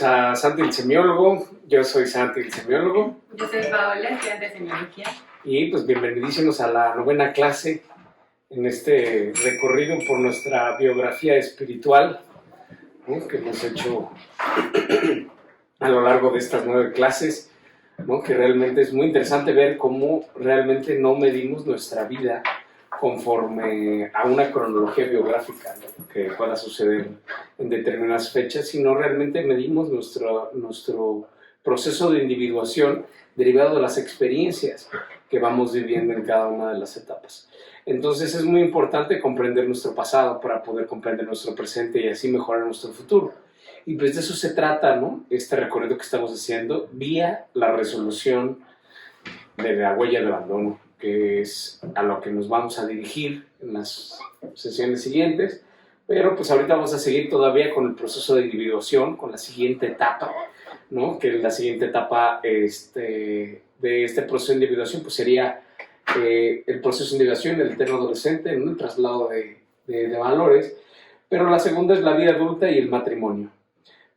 a Santi el Semiólogo. Yo soy Santi el Semiólogo. Yo soy Paola, estudiante de Semiología. Y pues bienvenidísimos a la 9ª clase en este recorrido por nuestra biografía espiritual, ¿no?, que hemos hecho a lo largo de estas 9 clases, ¿no?, que realmente es muy interesante ver cómo realmente no medimos nuestra vida conforme a una cronología biográfica, ¿no?, que pueda suceder en determinadas fechas, sino realmente medimos nuestro proceso de individuación derivado de las experiencias que vamos viviendo en cada una de las etapas. Entonces es muy importante comprender nuestro pasado para poder comprender nuestro presente y así mejorar nuestro futuro. Y pues de eso se trata, ¿no?, este recorrido que estamos haciendo vía la resolución de la huella de abandono, que es a lo que nos vamos a dirigir en las sesiones siguientes. Pero pues ahorita vamos a seguir todavía con el proceso de individuación, con la siguiente etapa, ¿no?, que la siguiente etapa de este proceso de individuación pues sería el proceso de individuación, el eterno adolescente, ¿no?, el traslado de valores. Pero la segunda es la vida adulta y el matrimonio.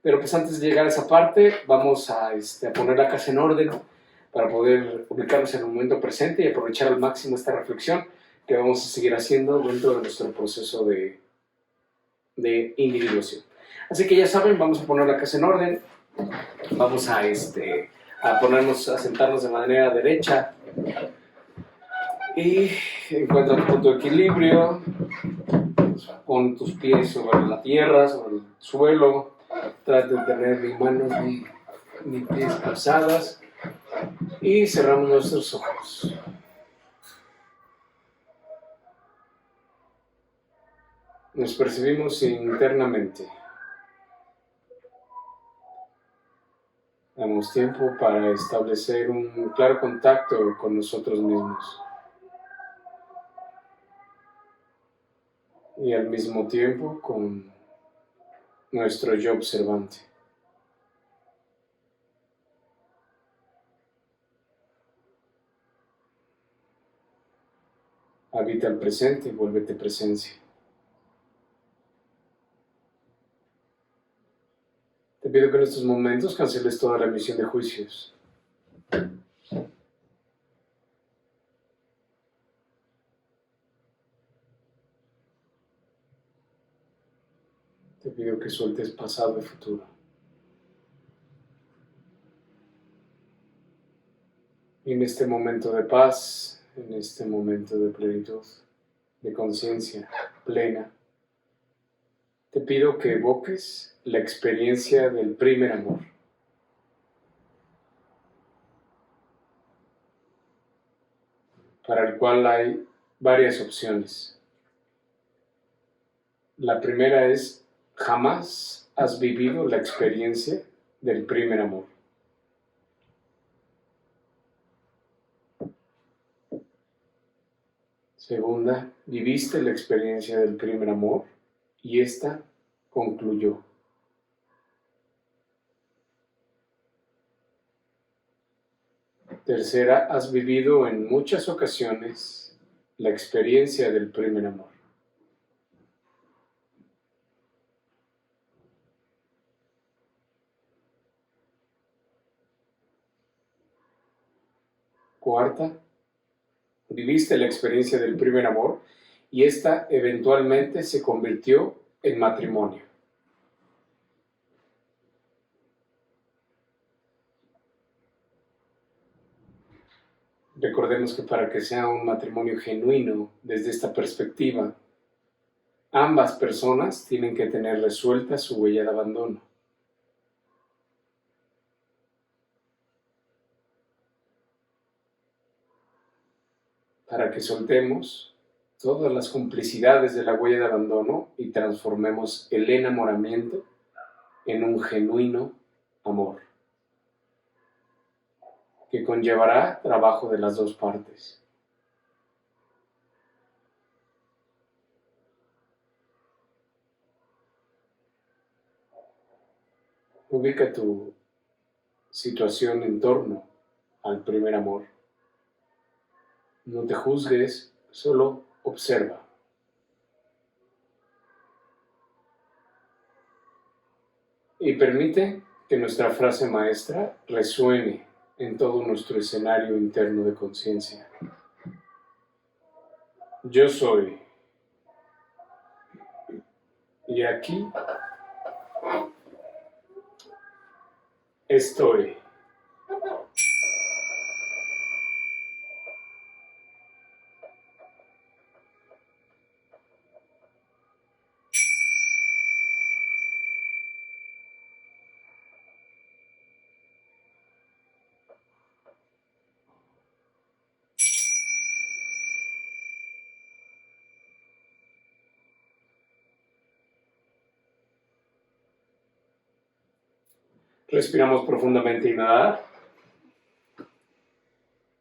Pero pues antes de llegar a esa parte vamos a poner la casa en orden para poder ubicarnos en el momento presente y aprovechar al máximo esta reflexión que vamos a seguir haciendo dentro de nuestro proceso de individuación. Así que ya saben, vamos a poner la casa en orden, vamos a sentarnos de manera derecha y encuentra tu punto de equilibrio, pon tus pies sobre la tierra, sobre el suelo, trata de tener ni manos ni pies calzadas y cerramos nuestros ojos. Nos percibimos internamente. Damos tiempo para establecer un claro contacto con nosotros mismos. Y al mismo tiempo con nuestro yo observante. Habita el presente y vuélvete presencia. Te pido que en estos momentos canceles toda la emisión de juicios. Te pido que sueltes pasado y futuro. Y en este momento de paz, en este momento de plenitud, de conciencia plena, te pido que evoques la experiencia del primer amor. Para el cual hay varias opciones. La primera es: jamás has vivido la experiencia del primer amor. Segunda, viviste la experiencia del primer amor y esta concluyó. Tercera, has vivido en muchas ocasiones la experiencia del primer amor. Cuarta, viviste la experiencia del primer amor y esta eventualmente se convirtió en matrimonio. Recordemos que para que sea un matrimonio genuino desde esta perspectiva, ambas personas tienen que tener resuelta su huella de abandono. Para que soltemos todas las complicidades de la huella de abandono y transformemos el enamoramiento en un genuino amor, que conllevará trabajo de las dos partes. Ubica tu situación en torno al primer amor. No te juzgues, solo observa. Y permite que nuestra frase maestra resuene en todo nuestro escenario interno de conciencia. Yo soy. Y aquí estoy. Respiramos profundamente, inhalar.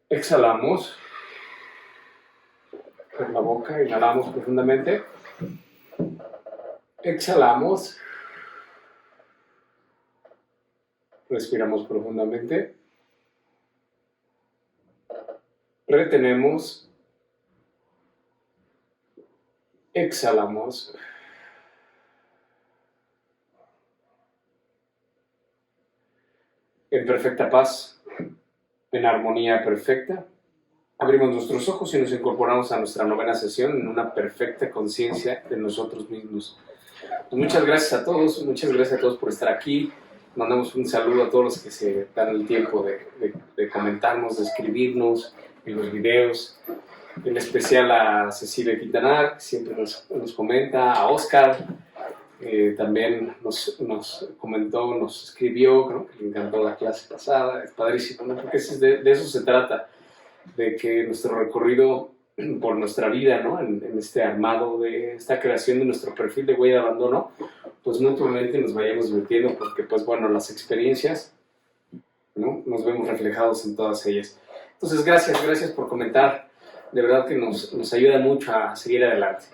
Exhalamos por la boca, inhalamos profundamente. Exhalamos. Respiramos profundamente. Retenemos. Exhalamos. En perfecta paz, en armonía perfecta, abrimos nuestros ojos y nos incorporamos a nuestra 9ª sesión en una perfecta conciencia de nosotros mismos. Pues muchas gracias a todos por estar aquí. Mandamos un saludo a todos los que se dan el tiempo de comentarnos, de escribirnos en los videos, en especial a Cecilia Quintanar, que siempre nos comenta, a Oscar, también nos comentó, nos escribió, ¿no? Que le encantó la clase pasada, es padrísimo, ¿no? Porque de eso se trata, de que nuestro recorrido por nuestra vida, ¿no? En este armado de esta creación de nuestro perfil de huella de abandono, pues mutuamente nos vayamos divirtiendo, porque pues bueno, las experiencias, ¿no? Nos vemos reflejados en todas ellas. Entonces gracias por comentar, de verdad que nos ayuda mucho a seguir adelante.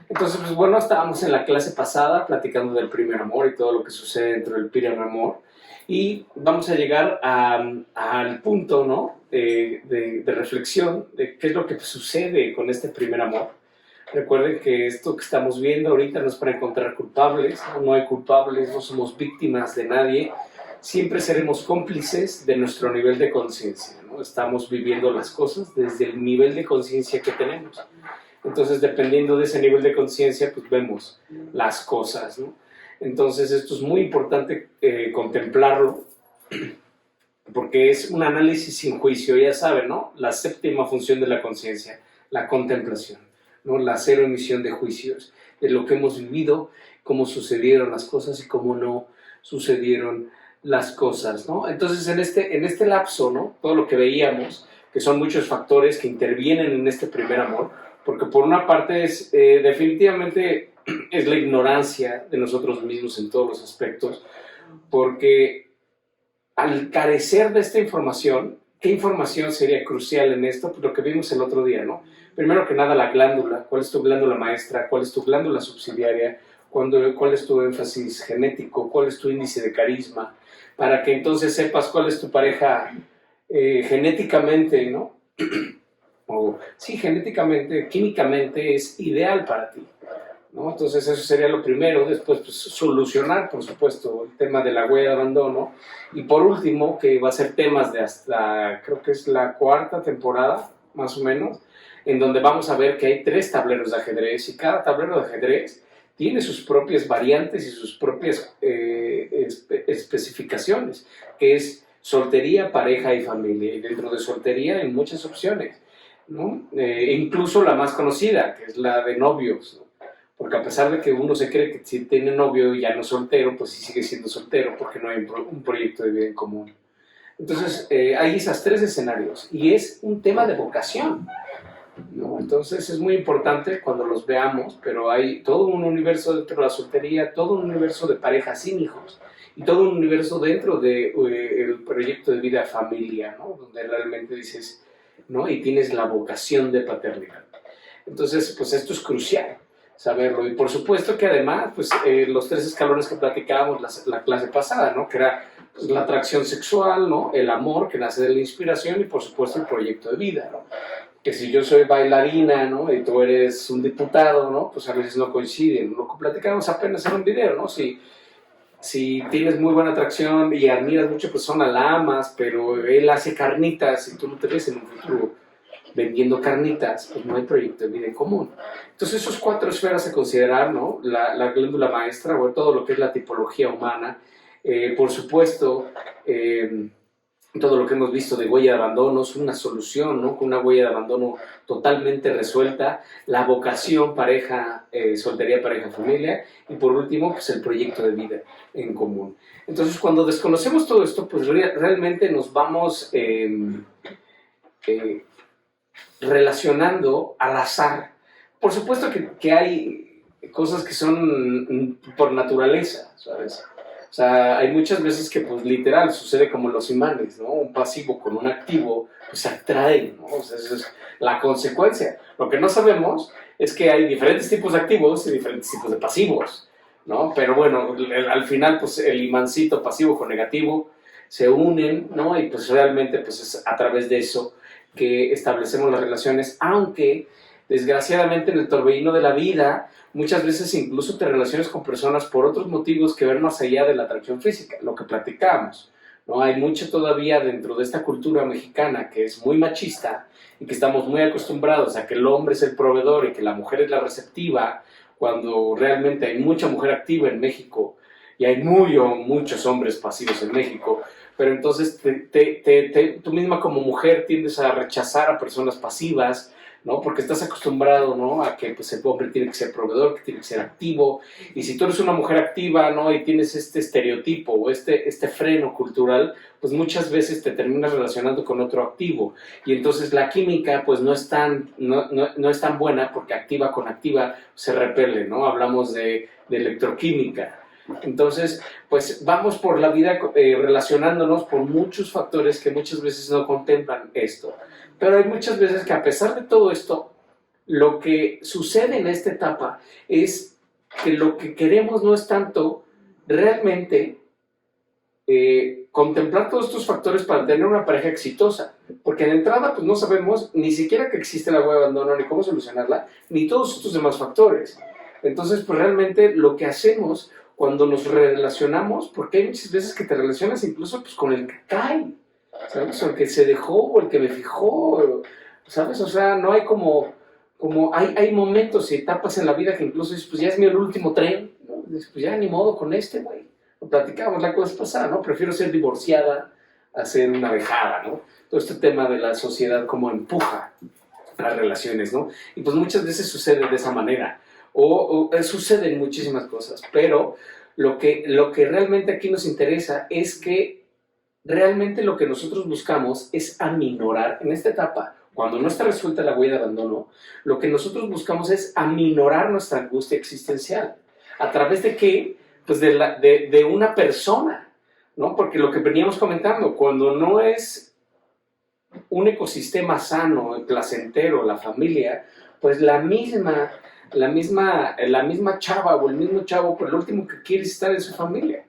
Entonces, pues bueno, estábamos en la clase pasada platicando del primer amor y todo lo que sucede dentro del primer amor, y vamos a llegar al punto, ¿no? de reflexión de qué es lo que sucede con este primer amor. Recuerden que esto que estamos viendo ahorita no es para encontrar culpables, no hay culpables, no somos víctimas de nadie, siempre seremos cómplices de nuestro nivel de conciencia, ¿no? Estamos viviendo las cosas desde el nivel de conciencia que tenemos. Entonces, dependiendo de ese nivel de conciencia, pues vemos las cosas, ¿no? Entonces, esto es muy importante contemplarlo, porque es un análisis sin juicio, ya saben, ¿no? La 7ª función de la conciencia, la contemplación, ¿no? La cero emisión de juicios, de lo que hemos vivido, cómo sucedieron las cosas y cómo no sucedieron las cosas, ¿no? Entonces, en este lapso, ¿no? Todo lo que veíamos, que son muchos factores que intervienen en este primer amor, porque por una parte es definitivamente es la ignorancia de nosotros mismos en todos los aspectos, porque al carecer de esta información, ¿qué información sería crucial en esto? Pues lo que vimos el otro día, ¿no? Primero que nada, la glándula. ¿Cuál es tu glándula maestra? ¿Cuál es tu glándula subsidiaria? ¿Cuál es tu énfasis genético? ¿Cuál es tu índice de carisma? Para que entonces sepas cuál es tu pareja genéticamente, ¿no? Sí, genéticamente, químicamente es ideal para ti, ¿no? Entonces eso sería lo primero. Después, pues, solucionar, por supuesto, el tema de la huella de abandono. Y por último, que va a ser temas de hasta, creo que es la 4ª temporada, más o menos, en donde vamos a ver que hay 3 tableros de ajedrez, y cada tablero de ajedrez tiene sus propias variantes y sus propias especificaciones, que es soltería, pareja y familia. Y dentro de soltería hay muchas opciones, ¿no? Incluso la más conocida, que es la de novios, ¿no? Porque a pesar de que uno se cree que si tiene novio y ya no es soltero, pues sí sigue siendo soltero, porque no hay un proyecto de vida en común. Entonces, hay esos 3 escenarios, y es un tema de vocación, ¿no? Entonces es muy importante cuando los veamos, pero hay todo un universo dentro de la soltería, todo un universo de parejas sin hijos, y todo un universo dentro del proyecto de vida familia, ¿no? Donde realmente dices, ¿no? Y tienes la vocación de paternidad. Entonces, pues esto es crucial saberlo. Y por supuesto que además, pues los 3 escalones que platicábamos la clase pasada, ¿no? Que era pues, la atracción sexual, ¿no? El amor que nace de la inspiración, y por supuesto el proyecto de vida, ¿no? Que si yo soy bailarina, ¿no? Y tú eres un diputado, ¿no? Pues a veces no coinciden. Lo que platicamos apenas en un video, ¿no? Si si tienes muy buena atracción y admiras mucho a persona, la amas, pero él hace carnitas y tú no te ves en un futuro vendiendo carnitas, pues no hay proyecto de vida en común. Entonces esos 4 esferas a considerar, ¿no? La glándula maestra, o todo lo que es la tipología humana, por supuesto, todo lo que hemos visto de huella de abandono es una solución, ¿no? Con una huella de abandono totalmente resuelta, la vocación, pareja, soltería, pareja, familia, y por último, pues el proyecto de vida en común. Entonces, cuando desconocemos todo esto, pues realmente nos vamos relacionando al azar. Por supuesto que hay cosas que son por naturaleza, ¿sabes? O sea, hay muchas veces que, pues, literal, sucede como los imanes, ¿no? Un pasivo con un activo, pues, se atraen, ¿no? O sea, esa es la consecuencia. Lo que no sabemos es que hay diferentes tipos de activos y diferentes tipos de pasivos, ¿no? Pero bueno, al final, pues, el imancito pasivo con negativo se unen, ¿no? Y, pues, realmente, pues, es a través de eso que establecemos las relaciones, aunque, desgraciadamente, en el torbellino de la vida, muchas veces incluso te relacionas con personas por otros motivos que van más allá de la atracción física, lo que platicábamos, ¿no? Hay mucho todavía dentro de esta cultura mexicana que es muy machista y que estamos muy acostumbrados a que el hombre es el proveedor y que la mujer es la receptiva, cuando realmente hay mucha mujer activa en México y hay muchos hombres pasivos en México, pero entonces tú misma como mujer tiendes a rechazar a personas pasivas, ¿no? Porque estás acostumbrado, ¿no? A que, pues, el hombre tiene que ser proveedor, que tiene que ser activo, y si tú eres una mujer activa, ¿no? Y tienes este estereotipo o este freno cultural, pues muchas veces te terminas relacionando con otro activo, y entonces la química, pues, no es tan buena, porque activa con activa se repele, ¿no? Hablamos de electroquímica. Entonces, pues vamos por la vida relacionándonos por muchos factores que muchas veces no contemplan esto. Pero hay muchas veces que, a pesar de todo esto, lo que sucede en esta etapa es que lo que queremos no es tanto realmente contemplar todos estos factores para tener una pareja exitosa, porque de entrada, pues, no sabemos ni siquiera que existe la huella de abandono, ni cómo solucionarla, ni todos estos demás factores. Entonces, pues realmente lo que hacemos cuando nos relacionamos, porque hay muchas veces que te relacionas incluso, pues, con el que cae, ¿sabes? O el que se dejó, o el que me fijó, ¿sabes? O sea, no hay hay momentos y etapas en la vida que incluso dices, pues ya es mi último tren, ¿no? Dices, pues ya ni modo con güey. Lo platicábamos la cosa pasada, ¿no? Prefiero ser divorciada a ser una dejada, ¿no? Todo este tema de la sociedad como empuja las relaciones, ¿no? Y pues muchas veces sucede de esa manera, o suceden muchísimas cosas, pero lo que realmente aquí nos interesa es que realmente lo que nosotros buscamos es aminorar en esta etapa, cuando no está resuelta la huella de abandono, lo que nosotros buscamos es aminorar nuestra angustia existencial. ¿A través de qué? Pues de una persona, ¿no? Porque lo que veníamos comentando, cuando no es un ecosistema sano, placentero, la familia, pues la misma chava o el mismo chavo, pues lo último que quiere es estar en su familia.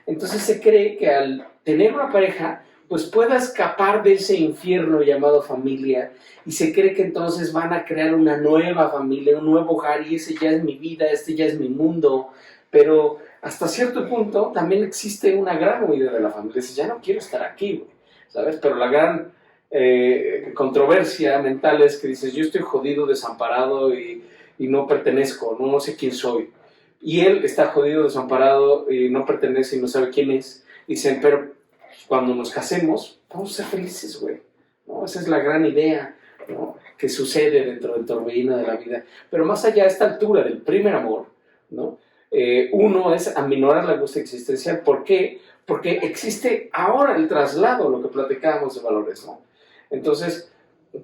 Entonces se cree que al tener una pareja, pues pueda escapar de ese infierno llamado familia, y se cree que entonces van a crear una nueva familia, un nuevo hogar, y ese ya es mi vida, este ya es mi mundo. Pero hasta cierto punto también existe una gran huida de la familia. Dices, ya no quiero estar aquí, güey, ¿sabes? Pero la gran controversia mental es que dices, yo estoy jodido, desamparado y no pertenezco, no sé quién soy. Y él está jodido, desamparado y no pertenece y no sabe quién es. Dicen, pero cuando nos casemos, vamos a ser felices, güey, ¿no? Esa es la gran idea, ¿no? Que sucede dentro del torbellino de la vida. Pero más allá, a esta altura del primer amor, ¿no? Uno es aminorar la angustia existencial. ¿Por qué? Porque existe ahora el traslado, lo que platicábamos de valores, ¿no? Entonces,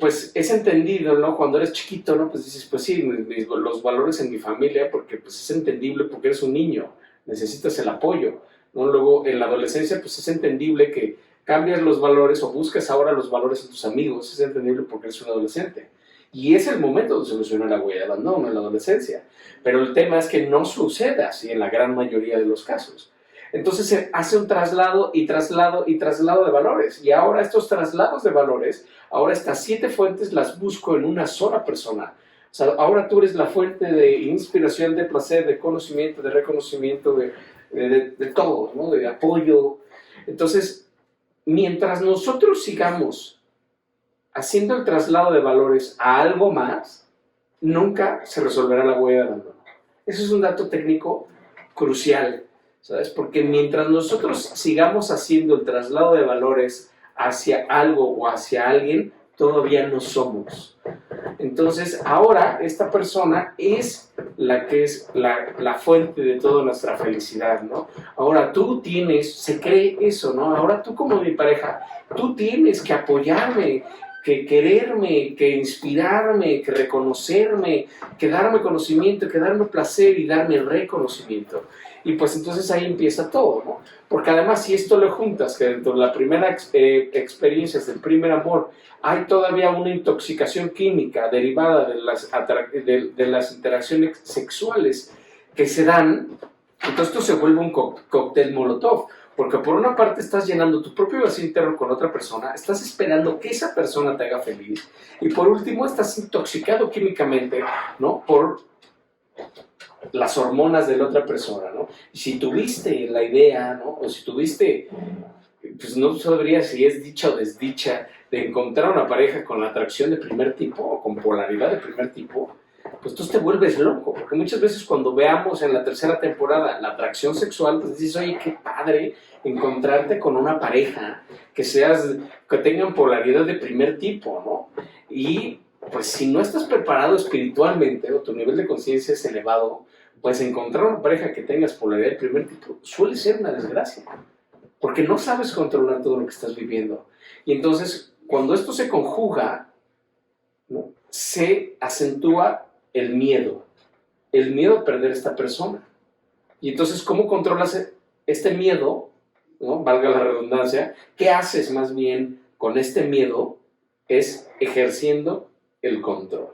pues es entendido, ¿no? Cuando eres chiquito, ¿no? Pues dices, pues sí, los valores en mi familia, porque pues es entendible, porque eres un niño, necesitas el apoyo, ¿no? Luego en la adolescencia, pues es entendible que cambias los valores o buscas ahora los valores en tus amigos, es entendible porque eres un adolescente. Y es el momento de solucionar la huella de abandono en la adolescencia. Pero el tema es que no sucede así en la gran mayoría de los casos. Entonces se hace un traslado y traslado y traslado de valores. Y ahora estos traslados de valores, ahora estas 7 fuentes las busco en una sola persona. O sea, ahora tú eres la fuente de inspiración, de placer, de conocimiento, de reconocimiento, de todo, ¿no? De apoyo. Entonces, mientras nosotros sigamos haciendo el traslado de valores a algo más, nunca se resolverá la huella de abandono. Eso es un dato técnico crucial, ¿sabes? Porque mientras nosotros sigamos haciendo el traslado de valores hacia algo o hacia alguien, todavía no somos. Entonces, ahora esta persona es la que es la fuente de toda nuestra felicidad, ¿no? Ahora tú tienes, se cree eso, ¿no? Ahora tú como mi pareja, tú tienes que apoyarme, que quererme, que inspirarme, que reconocerme, que darme conocimiento, que darme placer y darme reconocimiento. Y pues entonces ahí empieza todo, ¿no? Porque además si esto lo juntas, que dentro de la primera experiencia, del primer amor, hay todavía una intoxicación química derivada de las interacciones sexuales que se dan, entonces esto se vuelve un cóctel molotov. Porque por una parte estás llenando tu propio vacío interno con otra persona, estás esperando que esa persona te haga feliz, y por último estás intoxicado químicamente, ¿no? Por las hormonas de la otra persona, ¿no? Y si tuviste la idea, ¿no? O si tuviste, pues no sabría si es dicha o desdicha, de encontrar una pareja con la atracción de primer tipo o con polaridad de primer tipo, pues tú te vuelves loco, porque muchas veces cuando veamos en la tercera temporada la atracción sexual, pues dices, oye, qué padre encontrarte con una pareja que tengan polaridad de primer tipo, ¿no? Y pues si no estás preparado espiritualmente o tu nivel de conciencia es elevado, pues encontrar una pareja que tengas polaridad de primer tipo suele ser una desgracia, porque no sabes controlar todo lo que estás viviendo. Y entonces, cuando esto se conjuga, ¿no? Se acentúa el miedo a perder a esta persona. Y entonces, ¿cómo controlas este miedo? ¿No? Valga la redundancia. ¿Qué haces más bien con este miedo? Es ejerciendo el control,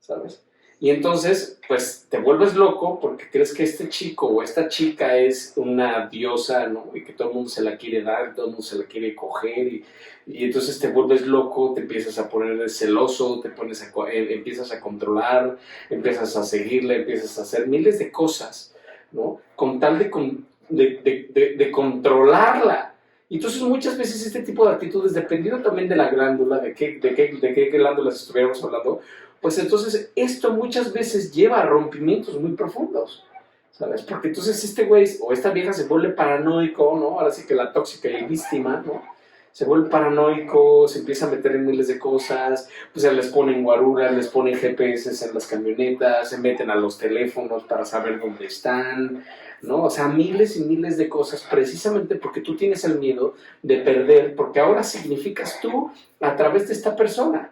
¿sabes? Y entonces, pues, te vuelves loco porque crees que este chico o esta chica es una diosa, ¿no? Y que todo el mundo se la quiere dar, todo el mundo se la quiere coger, y entonces te vuelves loco, te empiezas a poner celoso, empiezas a controlar, empiezas a seguirla, empiezas a hacer miles de cosas, ¿no? Con tal de controlarla. Y entonces muchas veces este tipo de actitudes, dependiendo también de la glándula, de qué glándulas estuviéramos hablando, pues entonces esto muchas veces lleva a rompimientos muy profundos, ¿sabes? Porque entonces este güey o esta vieja se vuelve paranoico, ¿no? Ahora sí que la tóxica y víctima, ¿no? Se vuelve paranoico, se empieza a meter en miles de cosas, pues se les ponen guaruras, les ponen GPS en las camionetas, se meten a los teléfonos para saber dónde están, ¿no? O sea, miles y miles de cosas, precisamente porque tú tienes el miedo de perder, porque ahora significas tú a través de esta persona,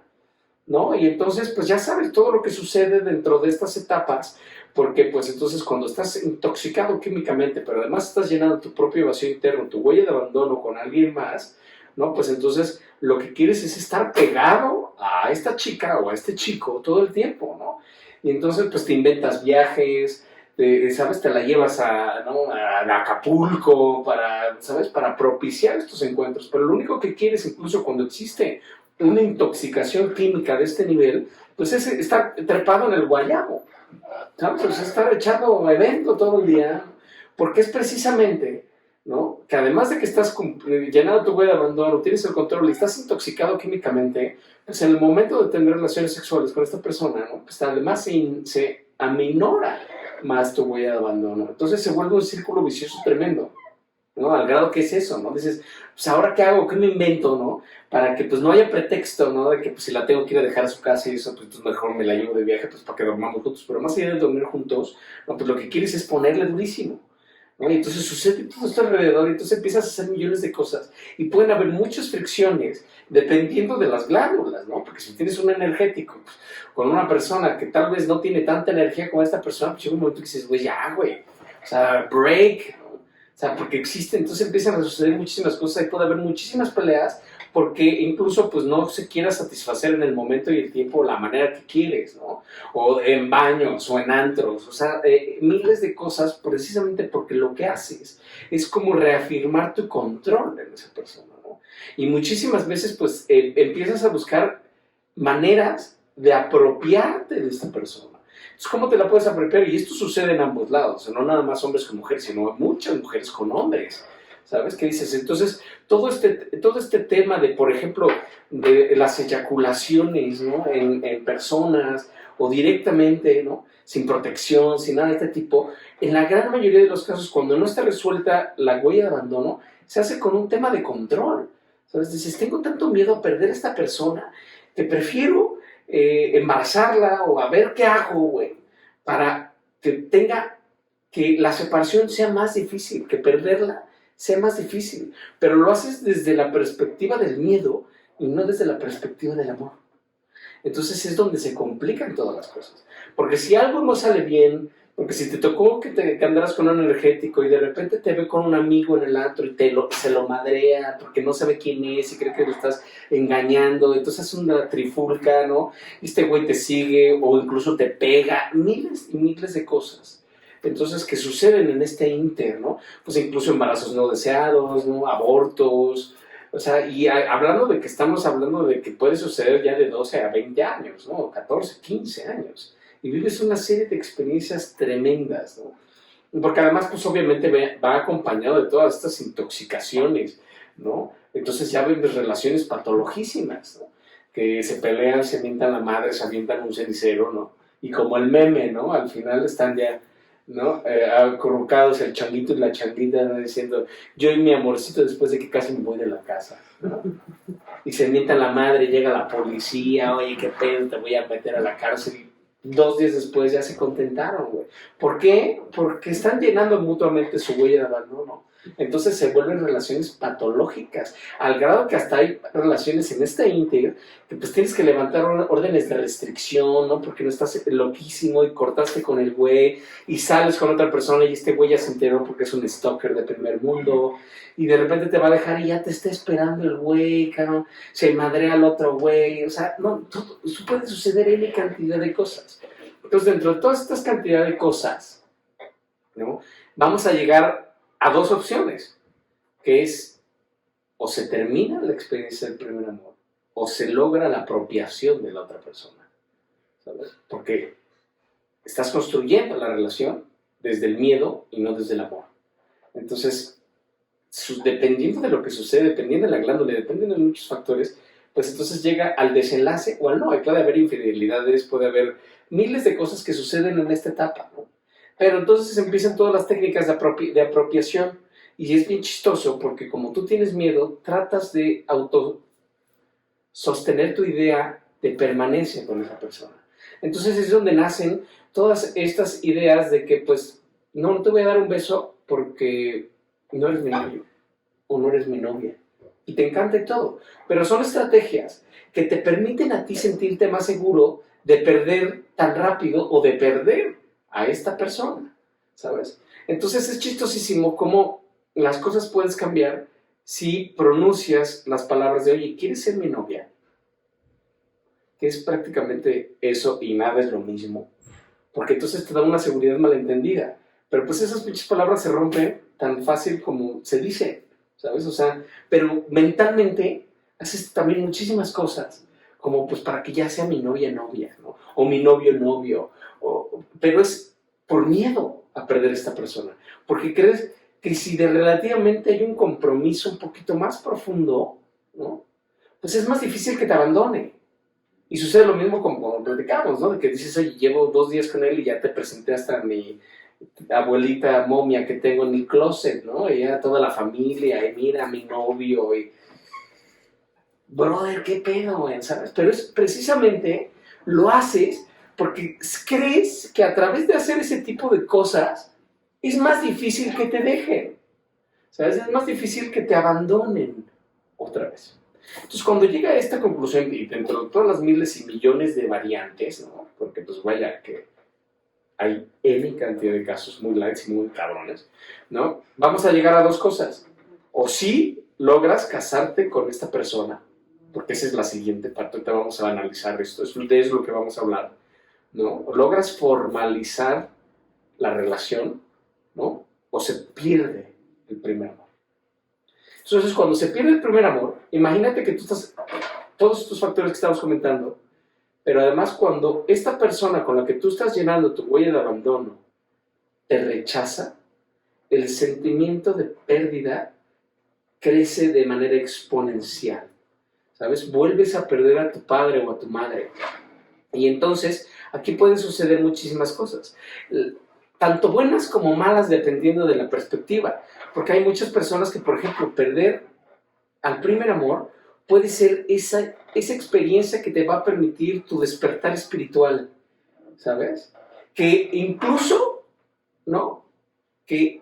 ¿no? Y entonces, pues ya sabes todo lo que sucede dentro de estas etapas, porque pues entonces cuando estás intoxicado químicamente, pero además estás llenando tu propio vacío interno, tu huella de abandono con alguien más, ¿no? Pues entonces lo que quieres es estar pegado a esta chica o a este chico todo el tiempo, ¿no? Y entonces pues te inventas viajes, ¿sabes? Te la llevas ¿no? a Acapulco ¿sabes? Para propiciar estos encuentros, pero lo único que quieres, incluso cuando existe una intoxicación química de este nivel, pues es estar trepado en el guayabo, ¿sabes? O sea, estar echando evento todo el día, porque es precisamente, ¿no? Que además de que estás llenando tu huella de abandono, tienes el control y estás intoxicado químicamente, pues en el momento de tener relaciones sexuales con esta persona, ¿no? Pues además se aminora más tu huella de abandono. Entonces se vuelve un círculo vicioso tremendo, ¿no? Al grado que es eso, ¿no? Dices, pues ahora qué hago, qué me invento, ¿no? Para que pues no haya pretexto, ¿no? De que pues si la tengo que ir a dejar a su casa y eso, pues mejor me la llevo de viaje, pues para que dormamos juntos. Pero más allá de dormir juntos, ¿no? Pues lo que quieres es ponerle durísimo, ¿no? Y entonces sucede todo esto alrededor y entonces empiezas a hacer millones de cosas y pueden haber muchas fricciones dependiendo de las glándulas, ¿no? Porque si tienes un energético pues, con una persona que tal vez no tiene tanta energía como esta persona, pues llega un momento que dices, güey, ya, güey, o sea, break, ¿no? O sea, porque existe, entonces empiezan a suceder muchísimas cosas y puede haber muchísimas peleas porque incluso pues no se quiera satisfacer en el momento y el tiempo la manera que quieres, ¿no? O en baños o en antros, o sea, miles de cosas precisamente porque lo que haces es como reafirmar tu control en esa persona, ¿no? Y muchísimas veces pues empiezas a buscar maneras de apropiarte de esta persona. Entonces, ¿cómo te la puedes apropiar? Y esto sucede en ambos lados, o sea, no nada más hombres con mujeres, sino muchas mujeres con hombres, ¿sabes? ¿Qué dices? Entonces, todo este tema de, por ejemplo, de las eyaculaciones, ¿no? En personas o directamente, ¿no? Sin protección, sin nada de este tipo, en la gran mayoría de los casos, cuando no está resuelta la huella de abandono, se hace con un tema de control, ¿sabes? Dices, tengo tanto miedo a perder a esta persona que prefiero embarazarla o a ver qué hago, güey, para que la separación sea más difícil, que perderla sea más difícil, pero lo haces desde la perspectiva del miedo y no desde la perspectiva del amor. Entonces es donde se complican todas las cosas, porque si algo no sale bien, porque si te tocó que andaras con un energético y de repente te ve con un amigo en el antro y se lo madrea porque no sabe quién es y cree que lo estás engañando, entonces es una trifulca, ¿no? Y este güey te sigue o incluso te pega, miles y miles de cosas. Entonces, que suceden en este inter, ¿no? Pues incluso embarazos no deseados, ¿no? Abortos, o sea, y hablando de que estamos hablando de que puede suceder ya de 12 a 20 años, ¿no? 14, 15 años. Y vives una serie de experiencias tremendas, ¿no? Porque además, pues obviamente va acompañado de todas estas intoxicaciones, ¿no? Entonces ya vives relaciones patologísimas, ¿no? Que se pelean, se mientan la madre, se avientan un cenicero, ¿no? Y como el meme, ¿no? Al final están ya, ¿no? Acurrucados el changuito y la changuita, ¿no? Diciendo, yo y mi amorcito después de que casi me voy de la casa, ¿no? Y se mientan la madre, llega la policía, oye, qué pedo, te voy a meter a la cárcel. 2 días después ya se contentaron, güey. ¿Por qué? Porque están llenando mutuamente su huella de abandono. Entonces se vuelven relaciones patológicas, al grado que hasta hay relaciones en este íntegro que pues tienes que levantar órdenes de restricción, ¿no? Porque no estás loquísimo y cortaste con el güey y sales con otra persona y este güey ya se enteró porque es un stalker de primer mundo y de repente te va a dejar y ya te está esperando el güey, cabrón, se madrea al otro güey, o sea, no, eso puede suceder en cantidad de cosas. Entonces, dentro de todas estas cantidad de cosas, ¿no? Vamos a llegar a 2 opciones, que es o se termina la experiencia del primer amor o se logra la apropiación de la otra persona, ¿sabes? Porque estás construyendo la relación desde el miedo y no desde el amor. Entonces, dependiendo de lo que sucede, dependiendo de la glándula, dependiendo de muchos factores, pues entonces llega al desenlace o al no. Puede haber infidelidades, puede haber miles de cosas que suceden en esta etapa, ¿no? Pero entonces empiezan todas las técnicas de apropiación y es bien chistoso porque como tú tienes miedo, tratas de sostener tu idea de permanencia con esa persona. Entonces es donde nacen todas estas ideas de que pues no te voy a dar un beso porque no eres mi novio o no eres mi novia y te encanta y todo, pero son estrategias que te permiten a ti sentirte más seguro de perder tan rápido o de perder a esta persona, ¿sabes? Entonces es chistosísimo cómo las cosas puedes cambiar si pronuncias las palabras de, oye, ¿quieres ser mi novia? Que es prácticamente eso y nada es lo mismo, porque entonces te da una seguridad malentendida, pero pues esas pinches palabras se rompen tan fácil como se dice, ¿sabes? O sea, pero mentalmente haces también muchísimas cosas, como pues para que ya sea mi novia, ¿no? O mi novio, pero es por miedo a perder a esta persona, porque crees que si relativamente hay un compromiso un poquito más profundo, ¿no? Pues es más difícil que te abandone. Y sucede lo mismo como cuando platicamos, ¿no? De que dices, oye, llevo 2 días con él y ya te presenté hasta mi abuelita momia que tengo en mi closet, ¿no? Y ya toda la familia, y mira, mi novio, y... Brother, qué pedo, güey, ¿sabes? Pero es precisamente, lo haces porque crees que a través de hacer ese tipo de cosas es más difícil que te dejen, ¿sabes? Es más difícil que te abandonen otra vez. Entonces, cuando llega a esta conclusión, y dentro de todas las miles y millones de variantes, ¿no? Porque pues vaya que hay N cantidad de casos muy lights y muy cabrones, ¿no? Vamos a llegar a 2 cosas. O sí logras casarte con esta persona, porque esa es la siguiente parte, ahorita vamos a analizar esto, es lo que vamos a hablar, ¿no? O logras formalizar la relación, ¿no? O se pierde el primer amor. Entonces, cuando se pierde el primer amor, imagínate que tú estás, todos estos factores que estamos comentando, Pero además cuando esta persona con la que tú estás llenando tu huella de abandono te rechaza, el sentimiento de pérdida crece de manera exponencial, ¿sabes? Vuelves a perder a tu padre o a tu madre. Y entonces, aquí pueden suceder muchísimas cosas, tanto buenas como malas dependiendo de la perspectiva, porque hay muchas personas que, por ejemplo, perder al primer amor puede ser esa experiencia que te va a permitir tu despertar espiritual, ¿sabes? Que incluso, ¿no? Que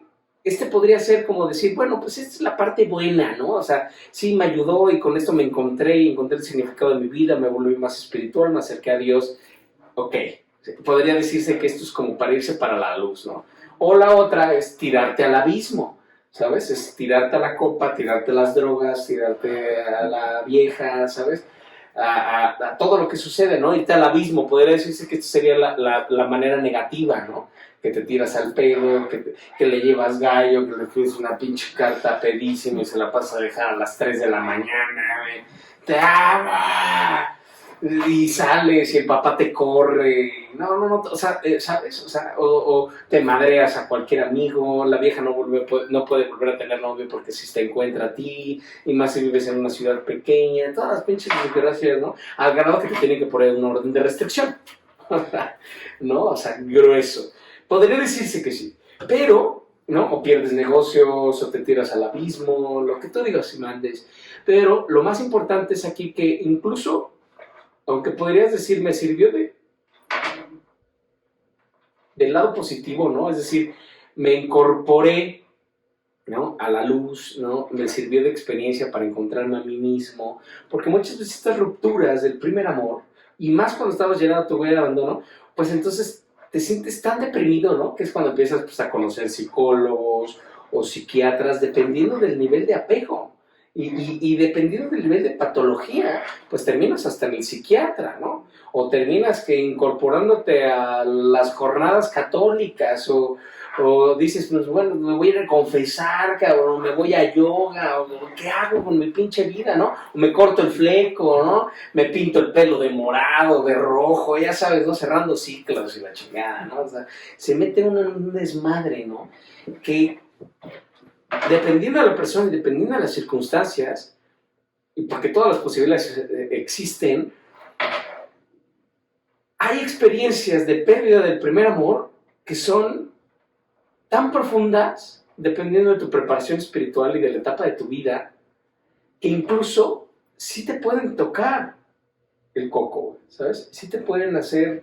podría ser como decir, bueno, pues esta es la parte buena, ¿no? O sea, sí me ayudó y con esto me encontré y encontré el significado de mi vida, me volví más espiritual, me acerqué a Dios. Ok, podría decirse que esto es como para irse para la luz, ¿no? O la otra es tirarte al abismo, ¿sabes? Es tirarte a la copa, tirarte a las drogas, tirarte a la vieja, ¿sabes? A todo lo que sucede, ¿no? Irte al abismo, podría decirse que esto sería la manera negativa, ¿no? Que te tiras al pedo, que le llevas gallo, que le escribes una pinche carta pedísima y se la pasas a dejar a las 3 de la mañana, güey. ¡Te amo! Y sales y el papá te corre. No, o sea, ¿sabes? O sea, o te madreas a cualquier amigo, la vieja no puede volver a tener novio porque si te encuentra a ti, y más si vives en una ciudad pequeña, todas las pinches desgracias, ¿no? Al grado que te tienen que poner una orden de restricción. ¿No? O sea, grueso. Podría decirse que sí, pero, ¿no? O pierdes negocios, o te tiras al abismo, lo que tú digas y mandes. Pero lo más importante es aquí que incluso, aunque podrías decir, me sirvió del lado positivo, ¿no? Es decir, me incorporé, ¿no? A la luz, ¿no? Me sirvió de experiencia para encontrarme a mí mismo, porque muchas veces estas rupturas del primer amor, y más cuando estabas llenando tu huella de abandono, pues entonces te sientes tan deprimido, ¿no? Que es cuando empiezas pues, a conocer psicólogos o psiquiatras, dependiendo del nivel de apego. Y dependiendo del nivel de patología, pues terminas hasta en el psiquiatra, ¿no? O terminas que incorporándote a las jornadas católicas, o dices, pues bueno, me voy a ir a confesar, cabrón, me voy a yoga, o ¿qué hago con mi pinche vida, no? O me corto el fleco, ¿no? Me pinto el pelo de morado, de rojo, ya sabes, ¿no? Cerrando ciclos y la chingada, ¿no? O sea, se mete uno en un desmadre, ¿no? Que dependiendo de la persona y dependiendo de las circunstancias, y porque todas las posibilidades existen, hay experiencias de pérdida del primer amor que son tan profundas, dependiendo de tu preparación espiritual y de la etapa de tu vida, que incluso sí te pueden tocar el coco, ¿sabes? Sí te pueden hacer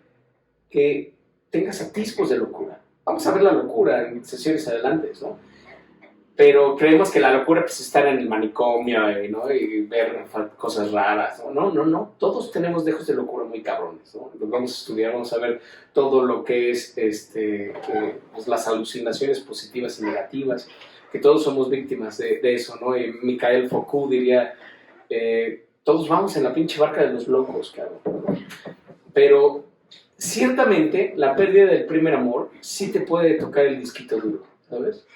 que tengas atisbos de locura. Vamos a ver la locura en sesiones adelante, ¿no? Pero creemos que la locura pues estar en el manicomio, ¿no? Y ver cosas raras, ¿no? No, todos tenemos dejos de locura muy cabrones, ¿no? Los vamos a estudiar, vamos a ver todo lo que es pues las alucinaciones positivas y negativas, que todos somos víctimas de eso, ¿no? Y Mikhail Foucault diría, todos vamos en la pinche barca de los locos, cabrón, ¿no? Pero ciertamente la pérdida del primer amor sí te puede tocar el disquito duro, ¿sabes?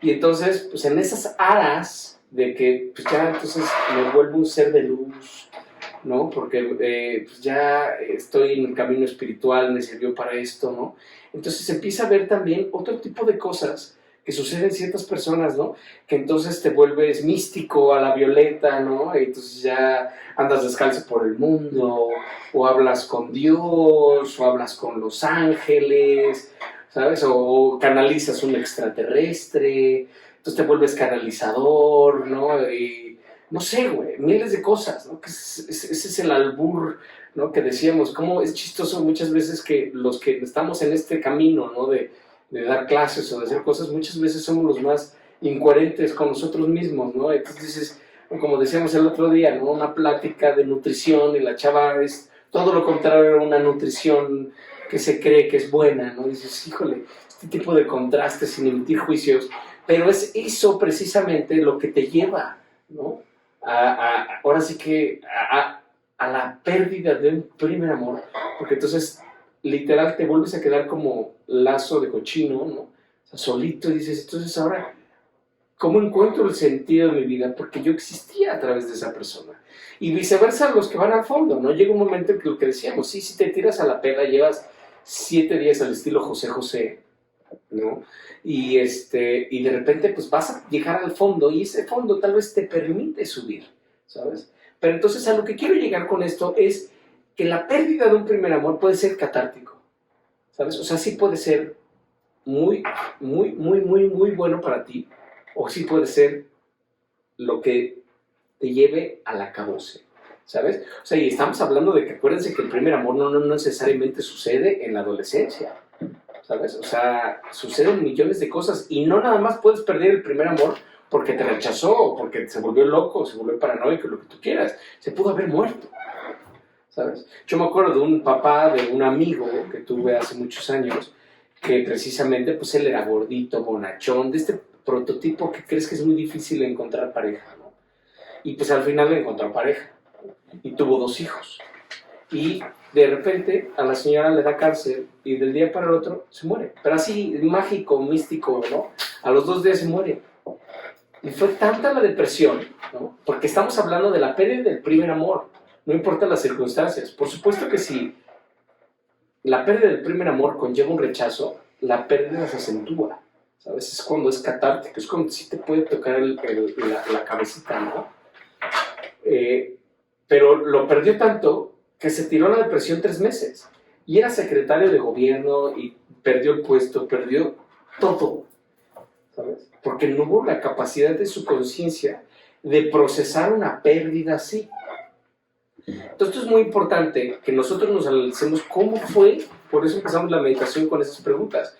Y entonces, pues en esas aras de que pues ya entonces me vuelvo un ser de luz, ¿no? Porque pues ya estoy en el camino espiritual, me sirvió para esto, ¿no? Entonces empieza a ver también otro tipo de cosas que suceden en ciertas personas, ¿no? Que entonces te vuelves místico a la violeta, ¿no? Y entonces ya andas descalzo por el mundo, o hablas con Dios, o hablas con los ángeles, ¿sabes? O canalizas un extraterrestre, entonces te vuelves canalizador, ¿no? Y no sé, güey, miles de cosas, ¿no? Que ese es el albur, ¿no? Que decíamos, cómo es chistoso muchas veces que los que estamos en este camino, ¿no? De dar clases o de hacer cosas, muchas veces somos los más incoherentes con nosotros mismos, ¿no? Entonces dices, como decíamos el otro día, ¿no? Una plática de nutrición y la chava es todo lo contrario a una nutrición que se cree que es buena, ¿no? Dices, híjole, este tipo de contrastes sin emitir juicios, pero es eso precisamente lo que te lleva, ¿no? Ahora sí que a la pérdida de un primer amor, porque entonces literal te vuelves a quedar como lazo de cochino, ¿no? O sea, solito y dices, entonces ahora, ¿Cómo encuentro el sentido de mi vida? Porque yo existía a través de esa persona. Y viceversa los que van al fondo, ¿no? Llega un momento en que lo que decíamos, sí, si te tiras a la peda, llevas 7 días al estilo José José, ¿no? Y de repente pues vas a llegar al fondo y ese fondo tal vez te permite subir, ¿sabes? Pero entonces a lo que quiero llegar con esto es que la pérdida de un primer amor puede ser catártico, ¿sabes? O sea, sí puede ser muy, muy, muy, muy, muy bueno para ti, o sí puede ser lo que te lleve al acabose, ¿sabes? O sea, y estamos hablando de que acuérdense que el primer amor no necesariamente sucede en la adolescencia, ¿sabes? O sea, suceden millones de cosas y no nada más puedes perder el primer amor porque te rechazó, o porque se volvió loco, se volvió paranoico, lo que tú quieras. Se pudo haber muerto, ¿sabes? Yo me acuerdo de un papá de un amigo que tuve hace muchos años que precisamente, pues él era gordito, bonachón, de este prototipo que crees que es muy difícil encontrar pareja, ¿no? Y pues al final encontró pareja y tuvo 2 hijos. Y de repente a la señora le da cáncer y del día para el otro se muere. Pero así, mágico, místico, ¿no? A los 2 días se muere. Y fue tanta la depresión, ¿no? Porque estamos hablando de la pérdida del primer amor, no importa las circunstancias. Por supuesto que si la pérdida del primer amor conlleva un rechazo, la pérdida se acentúa, ¿sabes? Es cuando es catártico, es cuando sí te puede tocar la cabecita, ¿no? Pero lo perdió tanto que se tiró a la depresión 3 meses. Y era secretario de gobierno y perdió el puesto, perdió todo, ¿sabes? Porque no hubo la capacidad de su conciencia de procesar una pérdida así. Entonces, esto es muy importante que nosotros nos analicemos cómo fue, por eso empezamos la meditación con esas preguntas.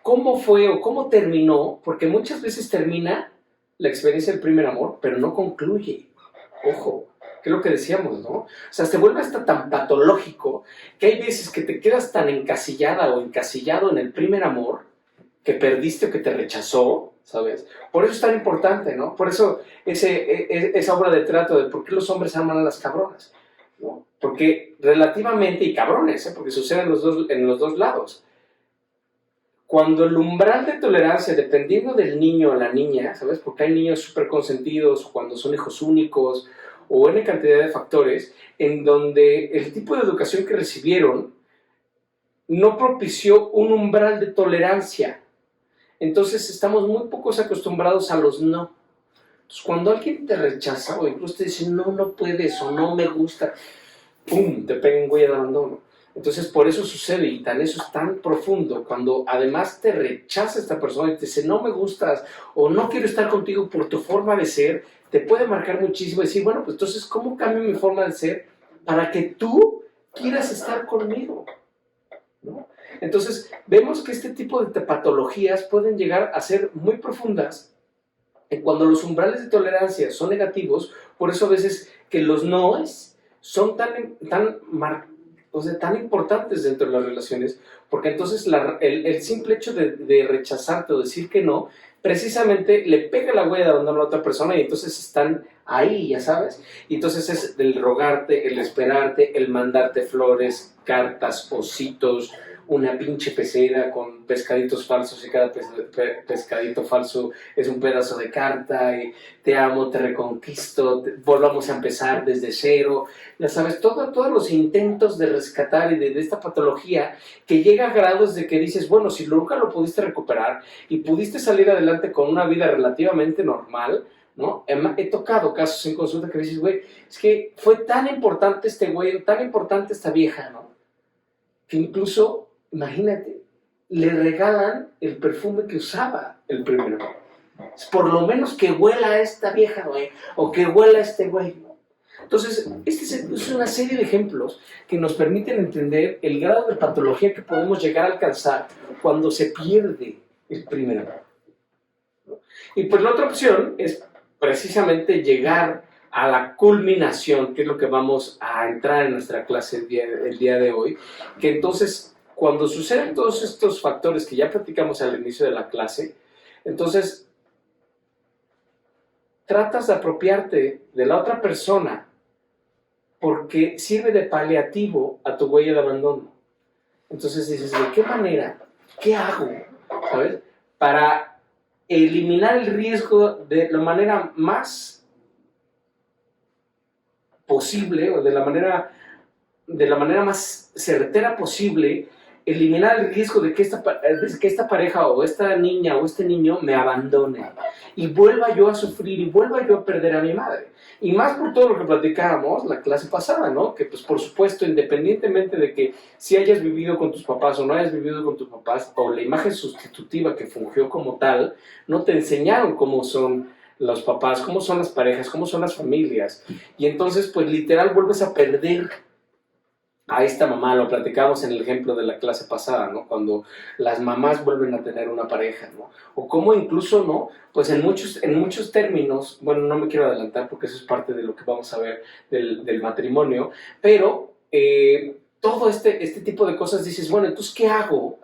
¿Cómo fue o cómo terminó? Porque muchas veces termina la experiencia del primer amor, pero no concluye. Ojo, que es lo que decíamos, ¿no? O sea, se vuelve hasta tan patológico que hay veces que te quedas tan encasillada o encasillado en el primer amor que perdiste o que te rechazó, ¿sabes? Por eso es tan importante, ¿no? Por eso esa obra de teatro de por qué los hombres aman a las cabronas, ¿no? Porque relativamente, y cabrones, ¿eh? Porque sucede en los dos lados. Cuando el umbral de tolerancia, dependiendo del niño o la niña, ¿sabes? Porque hay niños súper consentidos, cuando son hijos únicos, o N cantidad de factores, en donde el tipo de educación que recibieron no propició un umbral de tolerancia. Entonces estamos muy pocos acostumbrados a los no. Entonces, cuando alguien te rechaza, o incluso te dice, no, no puedes, o no me gusta, ¡pum!, te pega un huella de abandono. Entonces, por eso sucede, y eso es tan profundo, cuando además te rechaza esta persona y te dice, no me gustas, o no quiero estar contigo por tu forma de ser, te puede marcar muchísimo y decir, bueno, pues entonces, ¿cómo cambio mi forma de ser para que tú quieras estar conmigo? ¿No? Entonces, vemos que este tipo de patologías pueden llegar a ser muy profundas cuando los umbrales de tolerancia son negativos. Por eso a veces que los noes son tan importantes dentro de las relaciones, porque entonces el simple hecho de rechazarte o decir que no, precisamente le pega la huella de abandono a la otra persona y entonces están ahí, ya sabes. Y entonces es el rogarte, el esperarte, el mandarte flores, cartas, ositos, una pinche pecera con pescaditos falsos y cada pescadito falso es un pedazo de carta y te amo, te reconquisto, volvamos a empezar desde cero, ya sabes, todos los intentos de rescatar y de esta patología que llega a grados de que dices, bueno, si nunca lo pudiste recuperar y pudiste salir adelante con una vida relativamente normal, ¿no? He tocado casos en consulta que dices, güey, es que fue tan importante este güey, tan importante esta vieja, ¿no? Que incluso, imagínate, le regalan el perfume que usaba el primero. Por lo menos que huela a esta vieja, güey, o que huela a este güey, ¿no? Entonces, es una serie de ejemplos que nos permiten entender el grado de patología que podemos llegar a alcanzar cuando se pierde el primer amor, ¿no? Y pues la otra opción es precisamente llegar a la culminación, que es lo que vamos a entrar en nuestra clase el día de hoy, que entonces, cuando suceden todos estos factores que ya platicamos al inicio de la clase, entonces tratas de apropiarte de la otra persona porque sirve de paliativo a tu huella de abandono. Entonces dices, ¿de qué manera? ¿Qué hago? ¿Sabes? Para eliminar el riesgo de la manera más posible o de la manera más certera posible, eliminar el riesgo de que esta pareja o esta niña o este niño me abandone y vuelva yo a sufrir y vuelva yo a perder a mi madre. Y más por todo lo que platicábamos la clase pasada, ¿no? Que pues por supuesto, independientemente de que si hayas vivido con tus papás o no hayas vivido con tus papás, o la imagen sustitutiva que fungió como tal, no te enseñaron cómo son los papás, cómo son las parejas, cómo son las familias. Y entonces pues literal vuelves a perder a esta mamá. Lo platicamos en el ejemplo de la clase pasada, ¿no? Cuando las mamás vuelven a tener una pareja, ¿no? O cómo incluso, ¿no? Pues en muchos términos, bueno, no me quiero adelantar porque eso es parte de lo que vamos a ver del matrimonio, pero todo este tipo de cosas dices, bueno, entonces, ¿qué hago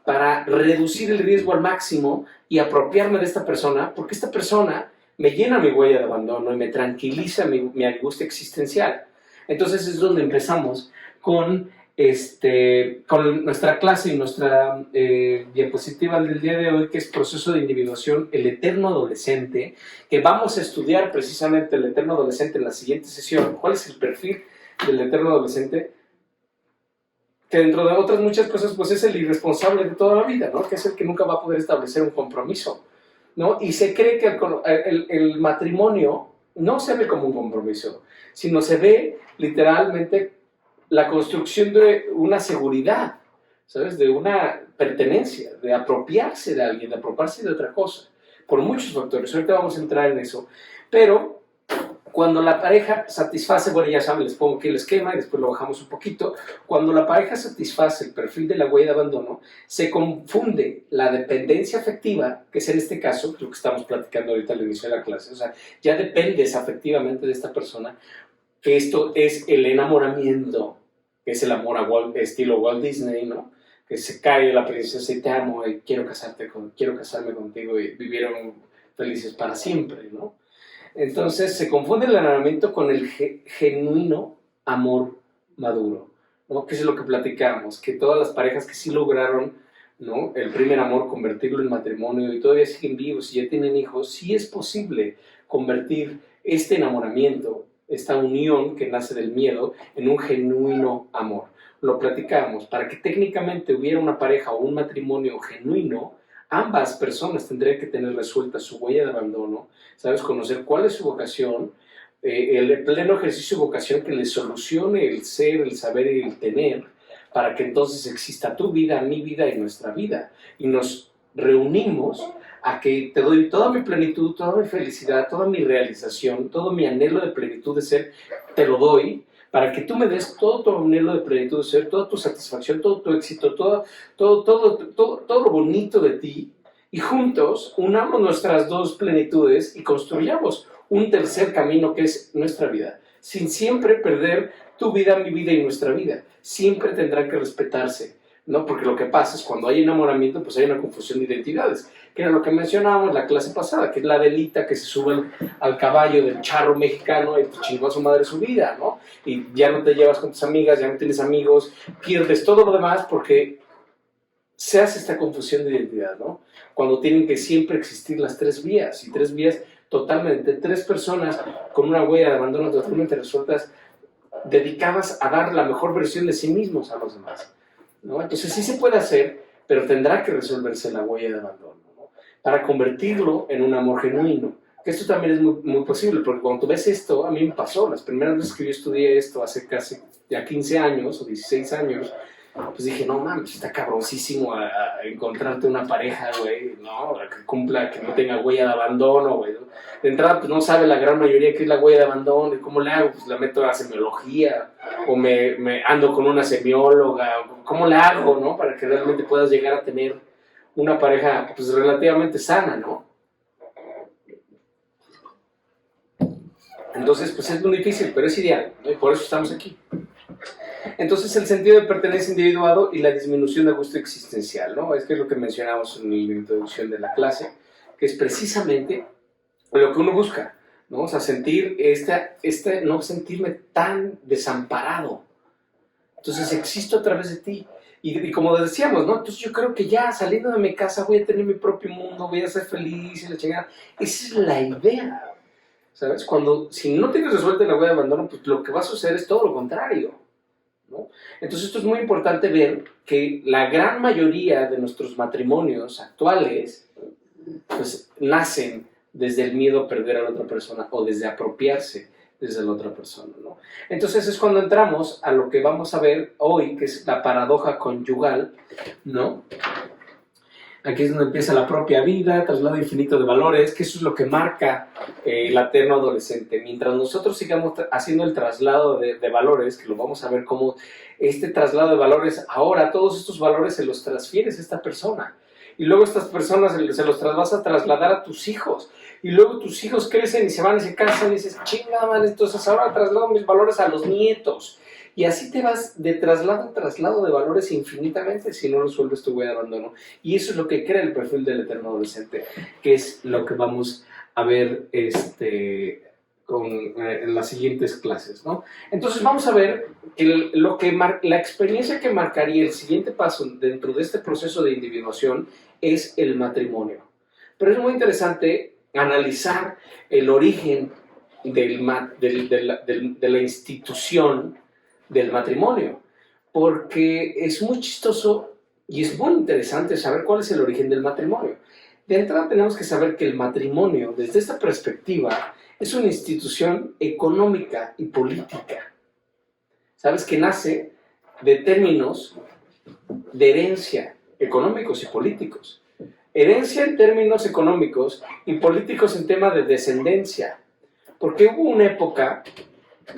para reducir el riesgo al máximo y apropiarme de esta persona? Porque esta persona me llena mi huella de abandono y me tranquiliza mi angustia existencial. Entonces es donde empezamos con nuestra clase y nuestra diapositiva del día de hoy, que es proceso de individuación, el eterno adolescente, que vamos a estudiar precisamente el eterno adolescente en la siguiente sesión. ¿Cuál es el perfil del eterno adolescente? Que dentro de otras muchas cosas, pues es el irresponsable de toda la vida, ¿no? Que es el que nunca va a poder establecer un compromiso, ¿no? Y se cree que el matrimonio no se ve como un compromiso, sino se ve literalmente la construcción de una seguridad, ¿sabes? De una pertenencia, de apropiarse de alguien, de apropiarse de otra cosa, por muchos factores. Ahorita vamos a entrar en eso, pero cuando la pareja satisface, bueno, ya saben, les pongo aquí el esquema y después lo bajamos un poquito. Cuando la pareja satisface el perfil de la huella de abandono, se confunde la dependencia afectiva, que es en este caso lo que estamos platicando ahorita al inicio de la clase, o sea, ya dependes afectivamente de esta persona, que esto es el enamoramiento, que es el amor a estilo Walt Disney, ¿no? Que se cae la princesa y te amo y quiero casarme contigo y vivieron felices para siempre, ¿no? Entonces se confunde el enamoramiento con el genuino amor maduro, ¿no? Que es lo que platicamos, que todas las parejas que sí lograron, ¿no? El primer amor, convertirlo en matrimonio y todavía siguen vivos y ya tienen hijos, sí es posible convertir este enamoramiento, esta unión que nace del miedo, en un genuino amor. Lo platicamos, para que técnicamente hubiera una pareja o un matrimonio genuino, ambas personas tendrían que tener resuelta su huella de abandono, ¿sabes? Conocer cuál es su vocación, el pleno ejercicio de vocación que les solucione el ser, el saber y el tener, para que entonces exista tu vida, mi vida y nuestra vida. Y nos reunimos a que te doy toda mi plenitud, toda mi felicidad, toda mi realización, todo mi anhelo de plenitud de ser, te lo doy, para que tú me des todo tu anhelo de plenitud de ser, toda tu satisfacción, todo tu éxito, todo lo bonito de ti, y juntos unamos nuestras dos plenitudes y construyamos un tercer camino que es nuestra vida, sin siempre perder tu vida, mi vida y nuestra vida. Siempre tendrán que respetarse, ¿no? Porque lo que pasa es cuando hay enamoramiento, pues hay una confusión de identidades, que era lo que mencionábamos en la clase pasada, que es la Adelita que se sube al caballo del charro mexicano y chingó a su madre su vida, ¿no? Y ya no te llevas con tus amigas, ya no tienes amigos, pierdes todo lo demás porque se hace esta confusión de identidad, ¿no? Cuando tienen que siempre existir las tres vías, y tres vías totalmente, tres personas con una huella de abandono totalmente resueltas, dedicadas a dar la mejor versión de sí mismos a los demás, ¿no? Entonces sí se puede hacer, pero tendrá que resolverse la huella de abandono, ¿no? Para convertirlo en un amor genuino. Que esto también es muy, muy posible, porque cuando tú ves esto, a mí me pasó, las primeras veces que yo estudié esto, hace casi ya 15 años o 16 años, pues dije, no mames, está cabroncísimo a encontrarte una pareja, güey, ¿no? Que cumpla, que no tenga huella de abandono, güey. De entrada, pues no sabe la gran mayoría qué es la huella de abandono, y cómo le hago, pues la meto a semiología, o me ando con una semióloga, ¿cómo le hago, no? Para que realmente puedas llegar a tener una pareja, pues relativamente sana, ¿no? Entonces, pues es muy difícil, pero es ideal, ¿no? Y por eso estamos aquí. Entonces, el sentido de pertenencia individuado y la disminución de gusto existencial, ¿no? Es que es lo que mencionamos en la introducción de la clase, que es precisamente lo que uno busca, ¿no? O sea, sentir no sentirme tan desamparado. Entonces, existo a través de ti. Y como decíamos, ¿no? Entonces yo creo que ya saliendo de mi casa voy a tener mi propio mundo, voy a ser feliz y la chingada. Esa es la idea, ¿sabes? Si no tienes resuelta la huella de abandono, pues lo que va a suceder es todo lo contrario, ¿no? Entonces esto es muy importante ver que la gran mayoría de nuestros matrimonios actuales, pues nacen desde el miedo a perder a la otra persona o desde apropiarse desde la otra persona, ¿no? Entonces es cuando entramos a lo que vamos a ver hoy, que es la paradoja conyugal, ¿no? Aquí es donde empieza la propia vida, traslado infinito de valores, que eso es lo que marca el eterno adolescente. Mientras nosotros sigamos haciendo el traslado de valores, que lo vamos a ver como este traslado de valores, ahora todos estos valores se los transfieres a esta persona. Y luego estas personas se los vas a trasladar a tus hijos. Y luego tus hijos crecen y se van y se casan y dices, chingada madre, entonces ahora traslado mis valores a los nietos. Y así te vas de traslado en traslado de valores infinitamente si no resuelves tu huella de abandono. Y eso es lo que crea el perfil del eterno adolescente, que es lo que vamos a ver en las siguientes clases, ¿no? Entonces vamos a ver que la experiencia que marcaría el siguiente paso dentro de este proceso de individuación es el matrimonio. Pero es muy interesante analizar el origen de la institución del matrimonio, porque es muy chistoso y es muy interesante saber cuál es el origen del matrimonio. De entrada tenemos que saber que el matrimonio, desde esta perspectiva, es una institución económica y política. ¿Sabes? Que nace de términos de herencia económicos y políticos. Herencia en términos económicos y políticos en tema de descendencia. Porque hubo una época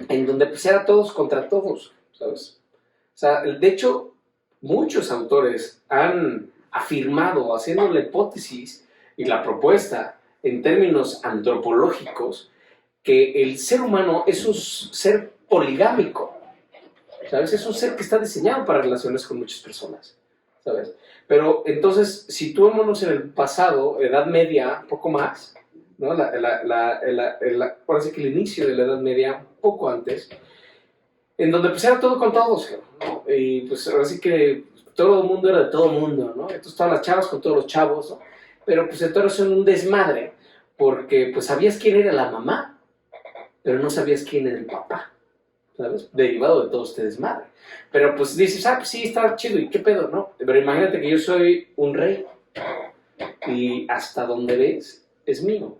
en donde pues era todos contra todos, ¿sabes? O sea, de hecho, muchos autores han afirmado, haciendo la hipótesis y la propuesta en términos antropológicos, que el ser humano es un ser poligámico, ¿sabes? Es un ser que está diseñado para relaciones con muchas personas, ¿sabes? Pero entonces, situémonos en el pasado, Edad Media, poco más, ¿no? Ahora sí que el inicio de la Edad Media, un poco antes, en donde pues era todo con todos, ¿no? Y pues ahora sí que todo el mundo era de todo el mundo, ¿no? Entonces todas las chavas con todos los chavos, ¿no? Pero pues entonces era un desmadre, porque pues sabías quién era la mamá, pero no sabías quién era el papá, ¿sabes? Derivado de todo este desmadre. Pero pues dices, pues sí, está chido, ¿y qué pedo, no? Pero imagínate que yo soy un rey, y hasta donde ves es mío.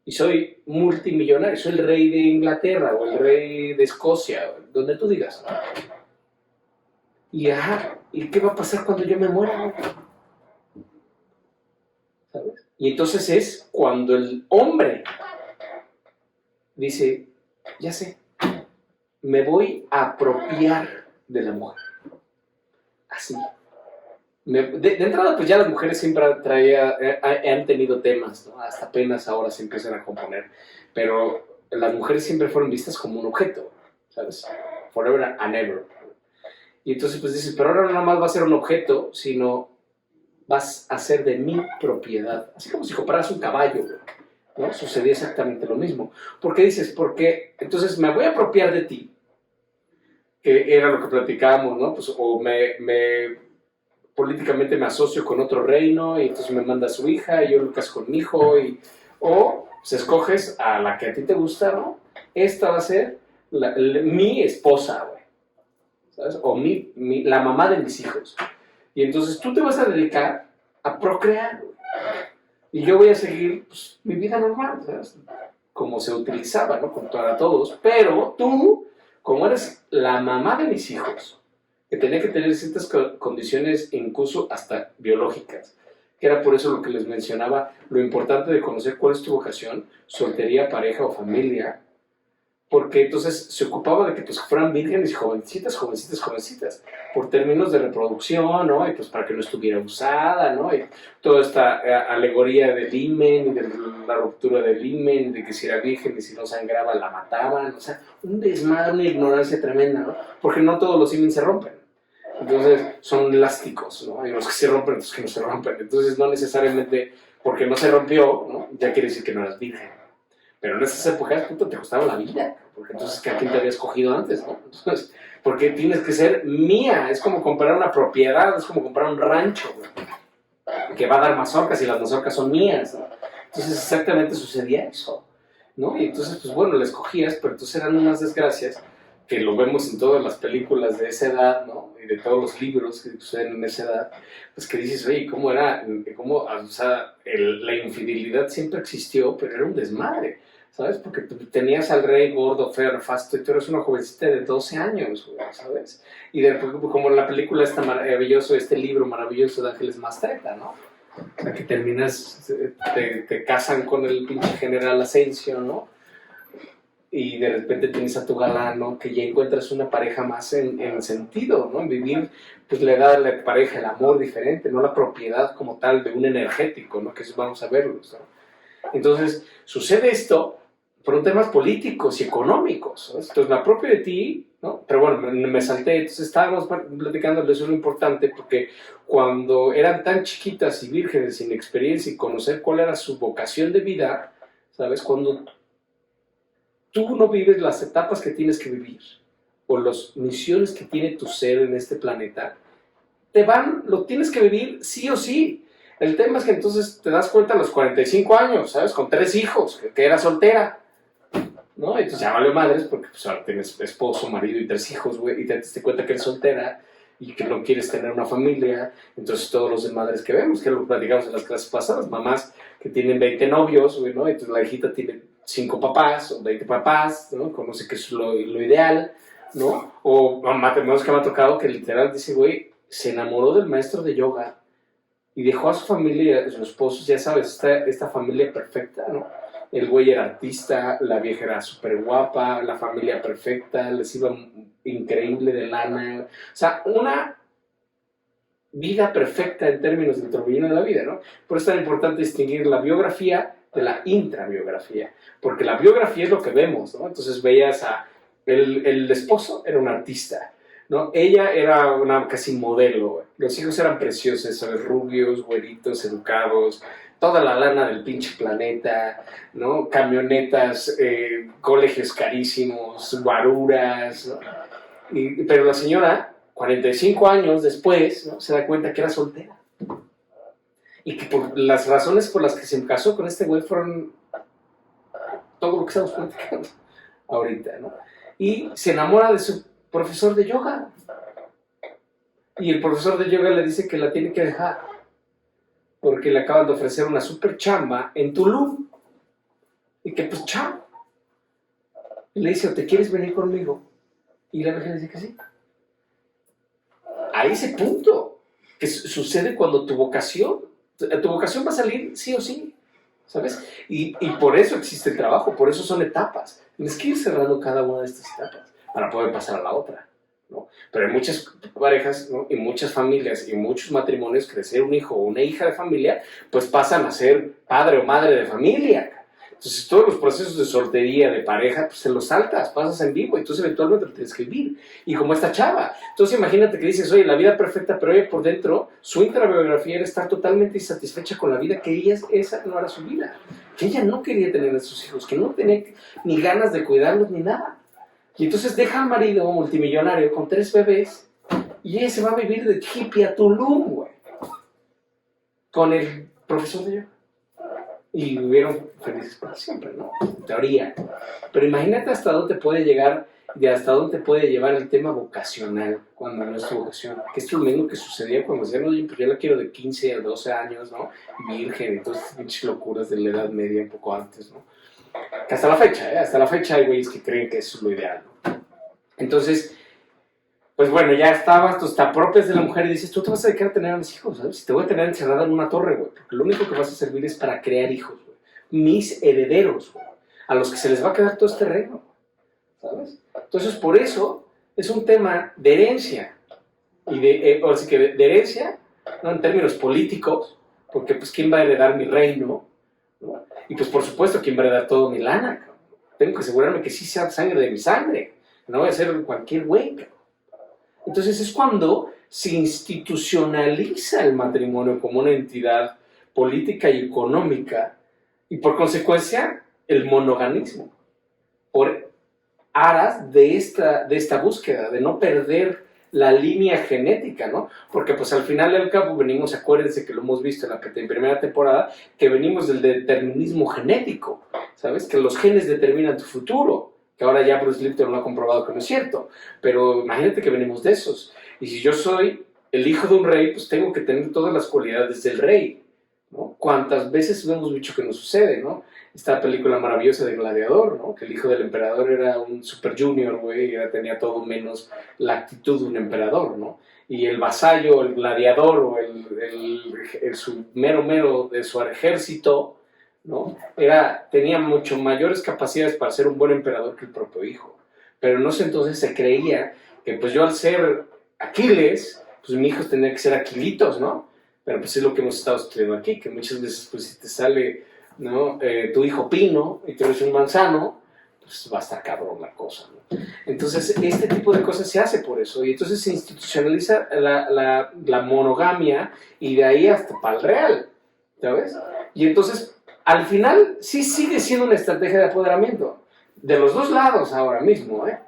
Y soy multimillonario, soy el rey de Inglaterra o el rey de Escocia, donde tú digas. ¿Y qué va a pasar cuando yo me muera? ¿Sabes? Y entonces es cuando el hombre dice, ya sé, me voy a apropiar de la mujer. Así. De entrada, pues ya las mujeres siempre han tenido temas, ¿no? Hasta apenas ahora se empiezan a componer. Pero las mujeres siempre fueron vistas como un objeto, ¿sabes? Forever and ever. Y entonces pues dices, pero ahora no nada más va a ser un objeto, sino vas a ser de mi propiedad. Así como si compraras un caballo, ¿no? Sucedía exactamente lo mismo. ¿Por qué dices? Porque entonces me voy a apropiar de ti, que era lo que platicábamos, ¿no? Pues o políticamente me asocio con otro reino y entonces me manda a su hija y yo lo caso con mi hijo o se escoges a la que a ti te gusta, ¿no? Esta va a ser mi esposa, güey, ¿sabes? O la mamá de mis hijos. Y entonces tú te vas a dedicar a procrear, güey. Y yo voy a seguir pues, mi vida normal, ¿sabes? Como se utilizaba, ¿no? Para todos. Pero tú, como eres la mamá de mis hijos, que tenía que tener ciertas condiciones, incluso hasta biológicas, que era por eso lo que les mencionaba, lo importante de conocer cuál es tu vocación, soltería, pareja o familia, porque entonces se ocupaba de que pues, fueran vírgenes y jovencitas, por términos de reproducción, ¿no? Y pues para que no estuviera usada, ¿no? Y toda esta alegoría del himen, y de la ruptura del himen, de que si era virgen y si no sangraba la mataban, o sea, un desmadre, una ignorancia tremenda, ¿no? Porque no todos los himen se rompen. Entonces son elásticos, ¿no? Hay unos que se rompen, otros que no se rompen. Entonces no necesariamente porque no se rompió, ¿no? Ya quiere decir que no eras virgen. Pero en esas épocas, puta, te costaba la vida, porque entonces, ¿a quién te habías cogido antes, no? Entonces, porque tienes que ser mía, es como comprar una propiedad, es como comprar un rancho, güey, que va a dar mazorcas y las mazorcas son mías, ¿no? Entonces, exactamente sucedía eso, ¿no? Y entonces, pues bueno, les cogías, pero entonces eran unas desgracias que lo vemos en todas las películas de esa edad, ¿no? Y de todos los libros que suceden en esa edad, pues que dices, oye, ¿cómo era? ¿Cómo, o sea, la infidelidad siempre existió, pero era un desmadre, ¿sabes? Porque tú tenías al rey gordo, feo, nefasto, y tú eres una jovencita de 12 años, ¿sabes? Y después, como en la película esta maravilloso, este libro maravilloso de Ángeles Mastretta, ¿no? O sea, que terminas, te casan con el pinche general Asensio, ¿no? Y de repente tienes a tu galán, ¿no? Que ya encuentras una pareja más en sentido, ¿no? En vivir, pues le da a la pareja el amor diferente, no la propiedad como tal de un energético, ¿no? Que eso vamos a verlo, ¿no? Entonces, sucede esto por temas políticos y económicos, ¿no? Entonces, la propia de ti, ¿no? Pero bueno, me salté, entonces estábamos platicando de eso, es lo importante, porque cuando eran tan chiquitas y vírgenes, sin experiencia y conocer cuál era su vocación de vida, ¿sabes? Cuando tú no vives las etapas que tienes que vivir o las misiones que tiene tu ser en este planeta, lo tienes que vivir sí o sí. El tema es que entonces te das cuenta a los 45 años, ¿sabes? Con 3 hijos, que era soltera, ¿no? Entonces ya valió madres porque pues, ahora tienes esposo, marido y 3 hijos, güey, y te das cuenta que eres soltera y que no quieres tener una familia. Entonces todos los desmadres que vemos, que lo platicamos en las clases pasadas, mamás que tienen 20 novios, güey, ¿no? Entonces la hijita tiene 5 papás o 20 papás, ¿no? Conoce que es lo ideal, ¿no? O matrimonios que me ha tocado que literal dice, güey, se enamoró del maestro de yoga y dejó a su familia, a sus esposos, ya sabes, esta familia perfecta, ¿no? El güey era artista, la vieja era súper guapa, la familia perfecta, les iba increíble de lana. O sea, una vida perfecta en términos del torbellino de la vida, ¿no? Por eso es tan importante distinguir la biografía de la intrabiografía, porque la biografía es lo que vemos, ¿no? Entonces veías a el esposo era un artista, ¿no? Ella era una casi modelo, los hijos eran preciosos, ¿sabes? Rubios, güeritos, educados, toda la lana del pinche planeta, ¿no? Camionetas, colegios carísimos, guaruras, ¿no? Pero la señora, 45 años después, ¿no? Se da cuenta que era soltera. Y que por las razones por las que se casó con este güey fueron todo lo que estamos platicando ahorita, ¿no? Y se enamora de su profesor de yoga. Y el profesor de yoga le dice que la tiene que dejar porque le acaban de ofrecer una super chamba en Tulum. Y que pues chao. Y le dice, ¿te quieres venir conmigo? Y la vieja dice que sí. A ese punto que sucede cuando tu vocación va a salir sí o sí, ¿sabes? Y por eso existe el trabajo, por eso son etapas. Tienes que ir cerrando cada una de estas etapas para poder pasar a la otra, ¿no? Pero hay muchas parejas, ¿no? Y muchas familias y muchos matrimonios, crecer un hijo o una hija de familia, pues pasan a ser padre o madre de familia. Entonces todos los procesos de soltería, de pareja, pues se los saltas, pasas en vivo, entonces eventualmente lo tienes que vivir. Y como esta chava. Entonces imagínate que dices, oye, la vida perfecta, pero ella por dentro, su intrabiografía era estar totalmente insatisfecha con la vida, que esa no era su vida. Que ella no quería tener a sus hijos, que no tenía ni ganas de cuidarlos ni nada. Y entonces deja al marido multimillonario con 3 bebés y ella se va a vivir de hippie a Tulum, güey. Con el profesor de yoga. Y vivieron felices para siempre, ¿no? En teoría. Pero imagínate hasta dónde puede llegar y hasta dónde puede llevar el tema vocacional cuando no es tu vocación. Que es lo mismo que sucedía cuando decían, oye, pues yo la quiero de 15 a 12 años, ¿no? Virgen, y todas estas pinches locuras de la Edad Media, un poco antes, ¿no? Que hasta la fecha, hasta la fecha hay güeyes que creen que eso es lo ideal, ¿no? Entonces, pues bueno, ya estabas, tú te apropias de la mujer y dices, tú te vas a dedicar a tener a mis hijos, ¿sabes? Si te voy a tener encerrada en una torre, güey, porque lo único que vas a servir es para crear hijos, güey. Mis herederos, güey, a los que se les va a quedar todo este reino, ¿sabes? Entonces, por eso es un tema de herencia, y o así que de herencia, no en términos políticos, porque pues quién va a heredar mi reino, ¿no? Y pues por supuesto quién va a heredar todo mi lana, cabrón. Tengo que asegurarme que sí sea sangre de mi sangre, no voy a ser cualquier güey, cabrón. Entonces es cuando se institucionaliza el matrimonio como una entidad política y económica y por consecuencia el monoganismo, por aras de esta búsqueda, de no perder la línea genética, ¿no? Porque pues al final y al cabo venimos, acuérdense que lo hemos visto en primera temporada, que venimos del determinismo genético, ¿sabes? Que los genes determinan tu futuro, que ahora ya Bruce Lipton lo ha comprobado que no es cierto, pero imagínate que venimos de esos, y si yo soy el hijo de un rey, pues tengo que tener todas las cualidades del rey, ¿no? ¿Cuántas veces hemos dicho que no sucede, ¿no? Esta película maravillosa de Gladiador, ¿no? Que el hijo del emperador era un super junior, güey, y ya tenía todo menos la actitud de un emperador, ¿no? Y el vasallo, el gladiador, o su mero de su ejército, ¿no? Tenía mucho mayores capacidades para ser un buen emperador que el propio hijo. Pero no sé, entonces se creía que pues yo al ser Aquiles, pues mis hijos tenían que ser Aquilitos, ¿no? Pero pues es lo que hemos estado estudiando aquí, que muchas veces pues si te sale, ¿no? Tu hijo Pino y tú eres un manzano, pues va a estar cabrón la cosa, ¿no? Entonces este tipo de cosas se hace por eso, y entonces se institucionaliza la monogamia, y de ahí hasta para el real, ¿sabes? Y entonces al final sí sigue siendo una estrategia de apoderamiento, de los dos lados ahora mismo, ¿eh?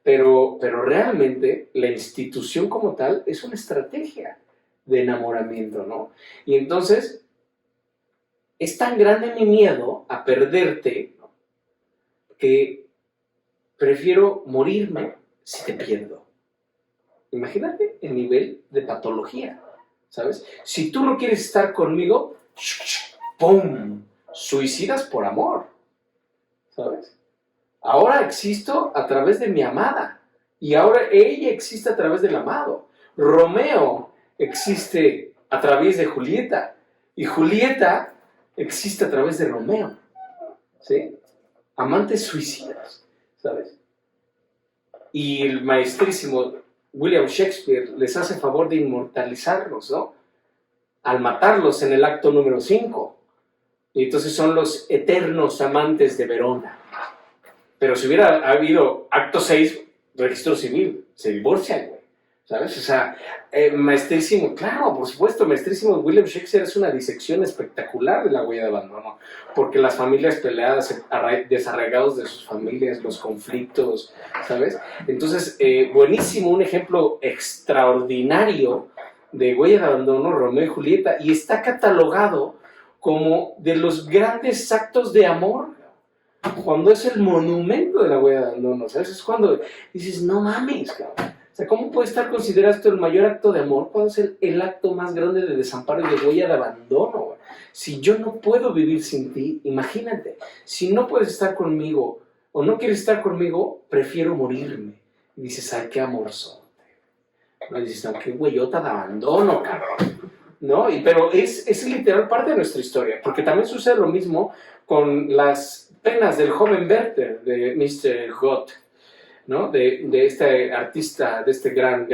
Pero realmente la institución como tal es una estrategia de enamoramiento, ¿no? Y entonces es tan grande mi miedo a perderte, ¿no? Que prefiero morirme si te pierdo. Imagínate el nivel de patología, ¿sabes? Si tú no quieres estar conmigo, ¡pum! Suicidas por amor, ¿sabes? Ahora existo a través de mi amada, y ahora ella existe a través del amado. Romeo existe a través de Julieta, y Julieta existe a través de Romeo, ¿sí? Amantes suicidas, ¿sabes? Y el maestrísimo William Shakespeare les hace favor de inmortalizarlos, ¿no? Al matarlos en el acto número 5. Y entonces son los eternos amantes de Verona. Pero si hubiera habido acto 6, registro civil, se divorcian, güey, ¿sabes? O sea, maestrísimo, claro, por supuesto, maestrísimo William Shakespeare es una disección espectacular de la huella de abandono, porque las familias peleadas, desarraigados de sus familias, los conflictos, ¿sabes? Entonces, buenísimo, un ejemplo extraordinario de huella de abandono, Romeo y Julieta, y está catalogado como de los grandes actos de amor, cuando es el monumento de la huella de abandono, ¿sabes? Es cuando dices, no mames, cabrón. O sea, ¿cómo puede estar considerado esto el mayor acto de amor cuando es el acto más grande de desamparo y de huella de abandono, güey? Si yo no puedo vivir sin ti, imagínate, si no puedes estar conmigo o no quieres estar conmigo, prefiero morirme. Y dices, ay, qué amorzote. No, dices, no, qué huellota de abandono, cabrón. ¿No? Pero es literal parte de nuestra historia, porque también sucede lo mismo con las penas del joven Werther, de Mr. Gott, ¿no? De este artista, de este gran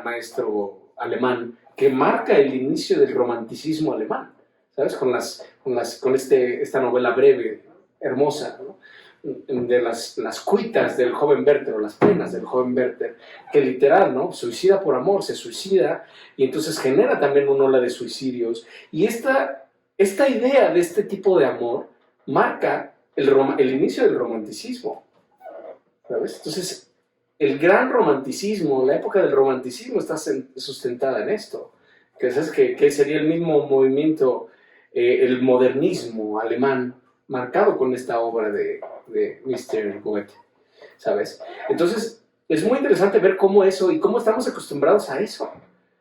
maestro alemán, que marca el inicio del romanticismo alemán, ¿sabes? Con esta novela breve, hermosa, ¿no? De las cuitas del joven Werther, o las penas del joven Werther, que literal, ¿no? Suicida por amor, se suicida, y entonces genera también una ola de suicidios, y esta idea de este tipo de amor marca el inicio del romanticismo, ¿sabes? Entonces, el gran romanticismo, la época del romanticismo está sustentada en esto, que sabes que sería el mismo movimiento, el modernismo alemán, marcado con esta obra de Mr. Goethe, ¿sabes? Entonces, es muy interesante ver cómo eso, y cómo estamos acostumbrados a eso,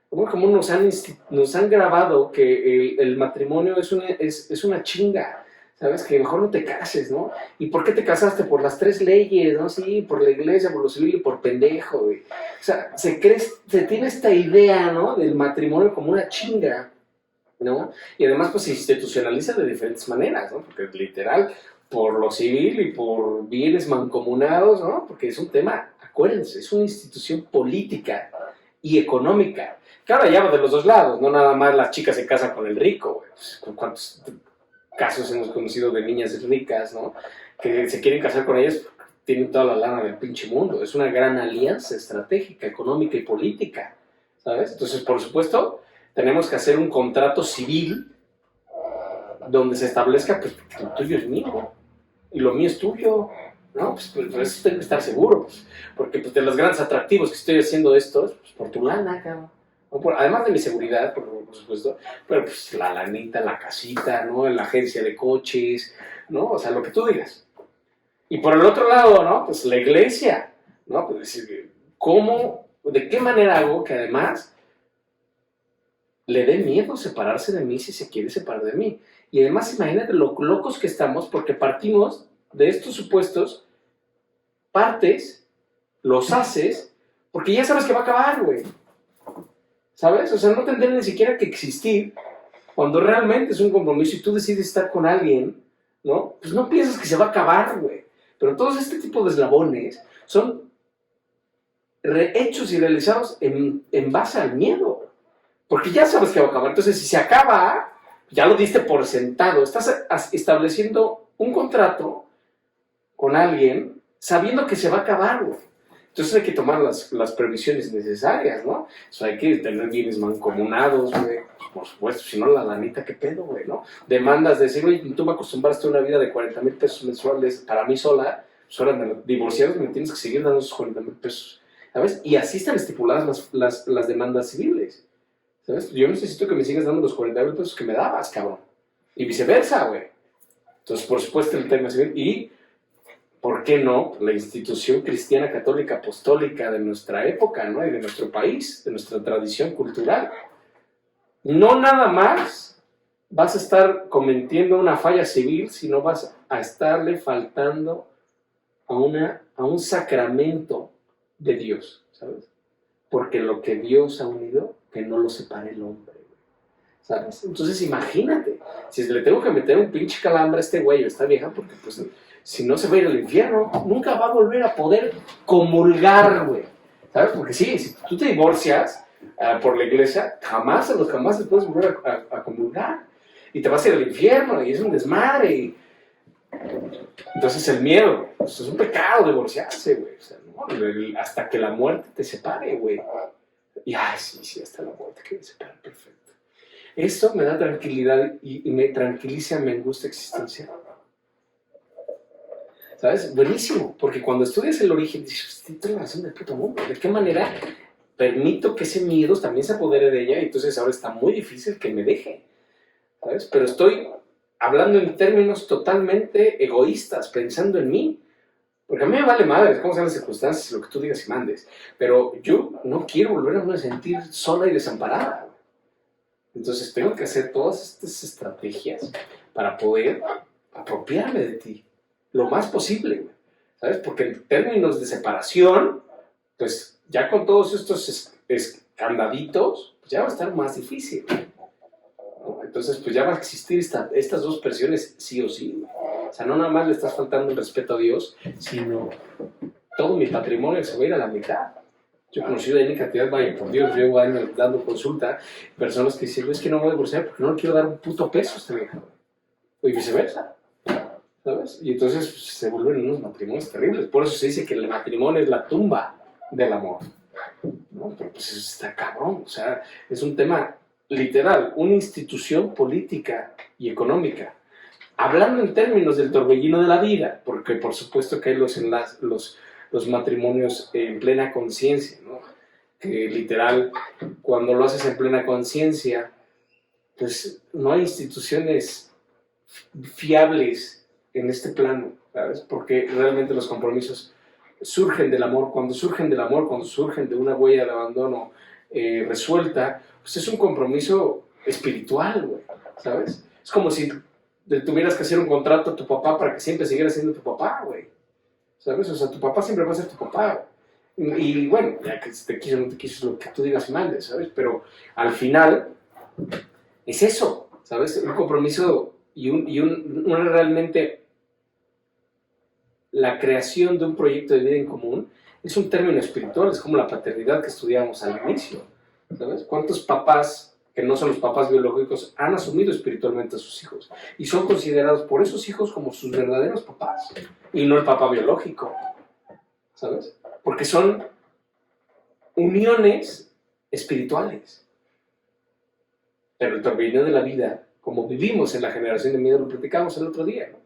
cómo nos han grabado que el matrimonio es una chinga, ¿sabes? Que mejor no te cases, ¿no? ¿Y por qué te casaste? Por las 3 leyes, ¿no? Sí, por la iglesia, por lo civil y por pendejo, güey. O sea, se tiene esta idea, ¿no? Del matrimonio como una chinga, ¿no? Y además, pues, se institucionaliza de diferentes maneras, ¿no? Porque literal, por lo civil y por bienes mancomunados, ¿no? Porque es un tema, acuérdense, es una institución política y económica. Claro, ya va de los dos lados, no nada más las chicas se casan con el rico, güey. Pues, ¿cuántos casos hemos conocido de niñas ricas, ¿no? Que se quieren casar con ellas, tienen toda la lana del pinche mundo. Es una gran alianza estratégica, económica y política, ¿sabes? Entonces, por supuesto, tenemos que hacer un contrato civil donde se establezca, pues, que lo tuyo es mío, y lo mío es tuyo, ¿no? Pues por eso tengo que estar seguro, pues, porque pues, de los grandes atractivos que estoy haciendo esto es pues, por tu lana, cabrón. ¿No? Además de mi seguridad, por supuesto, pero pues la lanita, la casita, ¿no? En la agencia de coches, ¿no? O sea, lo que tú digas. Y por el otro lado, ¿no? Pues la iglesia, ¿no? Pues, ¿cómo, de qué manera hago que además le dé miedo separarse de mí si se quiere separar de mí? Y además imagínate lo locos que estamos porque partimos de estos supuestos, partes, los haces, porque ya sabes que va a acabar, güey. ¿Sabes? O sea, no tendría ni siquiera que existir cuando realmente es un compromiso y tú decides estar con alguien, ¿no? Pues no piensas que se va a acabar, güey. Pero todos este tipo de eslabones son hechos y realizados en base al miedo. Porque ya sabes que va a acabar. Entonces, si se acaba, ya lo diste por sentado. Estás estableciendo un contrato con alguien sabiendo que se va a acabar, güey. Entonces hay que tomar las previsiones necesarias, ¿no? O sea, hay que tener bienes mancomunados, güey. Por supuesto, si no, la lanita, ¿qué pedo, güey, no? Demandas de decir, oye, tú me acostumbraste a una vida de 40,000 pesos mensuales para mí sola, pues ahora divorciados me tienes que seguir dando esos 40,000 pesos, ¿sabes? Y así están estipuladas las demandas civiles, ¿sabes? Yo necesito que me sigas dando los 40,000 pesos que me dabas, cabrón. Y viceversa, güey. Entonces, por supuesto, el tema civil y... ¿por qué no? La institución cristiana católica apostólica de nuestra época, ¿no? Y de nuestro país, de nuestra tradición cultural. No nada más vas a estar cometiendo una falla civil, sino vas a estarle faltando a un sacramento de Dios, ¿sabes? Porque lo que Dios ha unido, que no lo separe el hombre, ¿sabes? Entonces imagínate, si le tengo que meter un pinche calambre a este güey o a esta vieja, porque pues... si no se va a ir al infierno, nunca va a volver a poder comulgar, güey. ¿Sabes? Porque sí, si tú te divorcias por la iglesia, jamás puedes volver a comulgar. Y te vas a ir al infierno, y es un desmadre. Entonces el miedo, pues, es un pecado divorciarse, güey. O sea, ¿no? Hasta que la muerte te separe, güey. Y, ay, sí, hasta la muerte que me separe, perfecto. Esto me da tranquilidad y me tranquiliza mi angustia existencial. ¿Sabes? Buenísimo, porque cuando estudias el origen, dices, tengo la razón del puto mundo. ¿De qué manera permito que ese miedo también se apodere de ella? Y entonces ahora está muy difícil que me deje, ¿sabes? Pero estoy hablando en términos totalmente egoístas, pensando en mí. Porque a mí me vale madre cómo sean las circunstancias, lo que tú digas y mandes. Pero yo no quiero volverme a sentir sola y desamparada. Entonces tengo que hacer todas estas estrategias para poder apropiarme de ti lo más posible, ¿sabes? Porque en términos de separación, pues ya con todos estos candaditos, pues ya va a estar más difícil, ¿no? Entonces, pues ya va a existir estas dos versiones sí o sí, ¿no? O sea, no nada más le estás faltando el respeto a Dios, sino todo mi patrimonio se va a ir a la mitad. Yo he conocido en cantidad, vaya, por Dios, llevo años dando consulta, personas que dicen, es que no me voy a divorciar porque no le quiero dar un puto peso a este viejo, y viceversa. ¿Sabes? Y entonces pues, se vuelven unos matrimonios terribles. Por eso se dice que el matrimonio es la tumba del amor, ¿no? Pero pues eso está cabrón. O sea, es un tema literal, una institución política y económica. Hablando en términos del torbellino de la vida, porque por supuesto que hay los matrimonios en plena conciencia, ¿no? Que literal, cuando lo haces en plena conciencia, pues no hay instituciones fiables en este plano, ¿sabes? Porque realmente los compromisos surgen del amor. Cuando surgen del amor, cuando surgen de una huella de abandono resuelta, pues es un compromiso espiritual, güey, ¿sabes? Es como si tuvieras que hacer un contrato a tu papá para que siempre siguiera siendo tu papá, güey, ¿sabes? O sea, tu papá siempre va a ser tu papá. Y bueno, ya que te quiso o no te quiso, es lo que tú digas y mandes, ¿sabes? Pero al final es eso, ¿sabes? Un compromiso y una realmente la creación de un proyecto de vida en común es un término espiritual, es como la paternidad que estudiábamos al inicio, ¿sabes? ¿Cuántos papás que no son los papás biológicos han asumido espiritualmente a sus hijos y son considerados por esos hijos como sus verdaderos papás y no el papá biológico, ¿sabes? Porque son uniones espirituales. Pero el torbellino de la vida, como vivimos en la generación de miedo, lo platicamos el otro día, ¿no?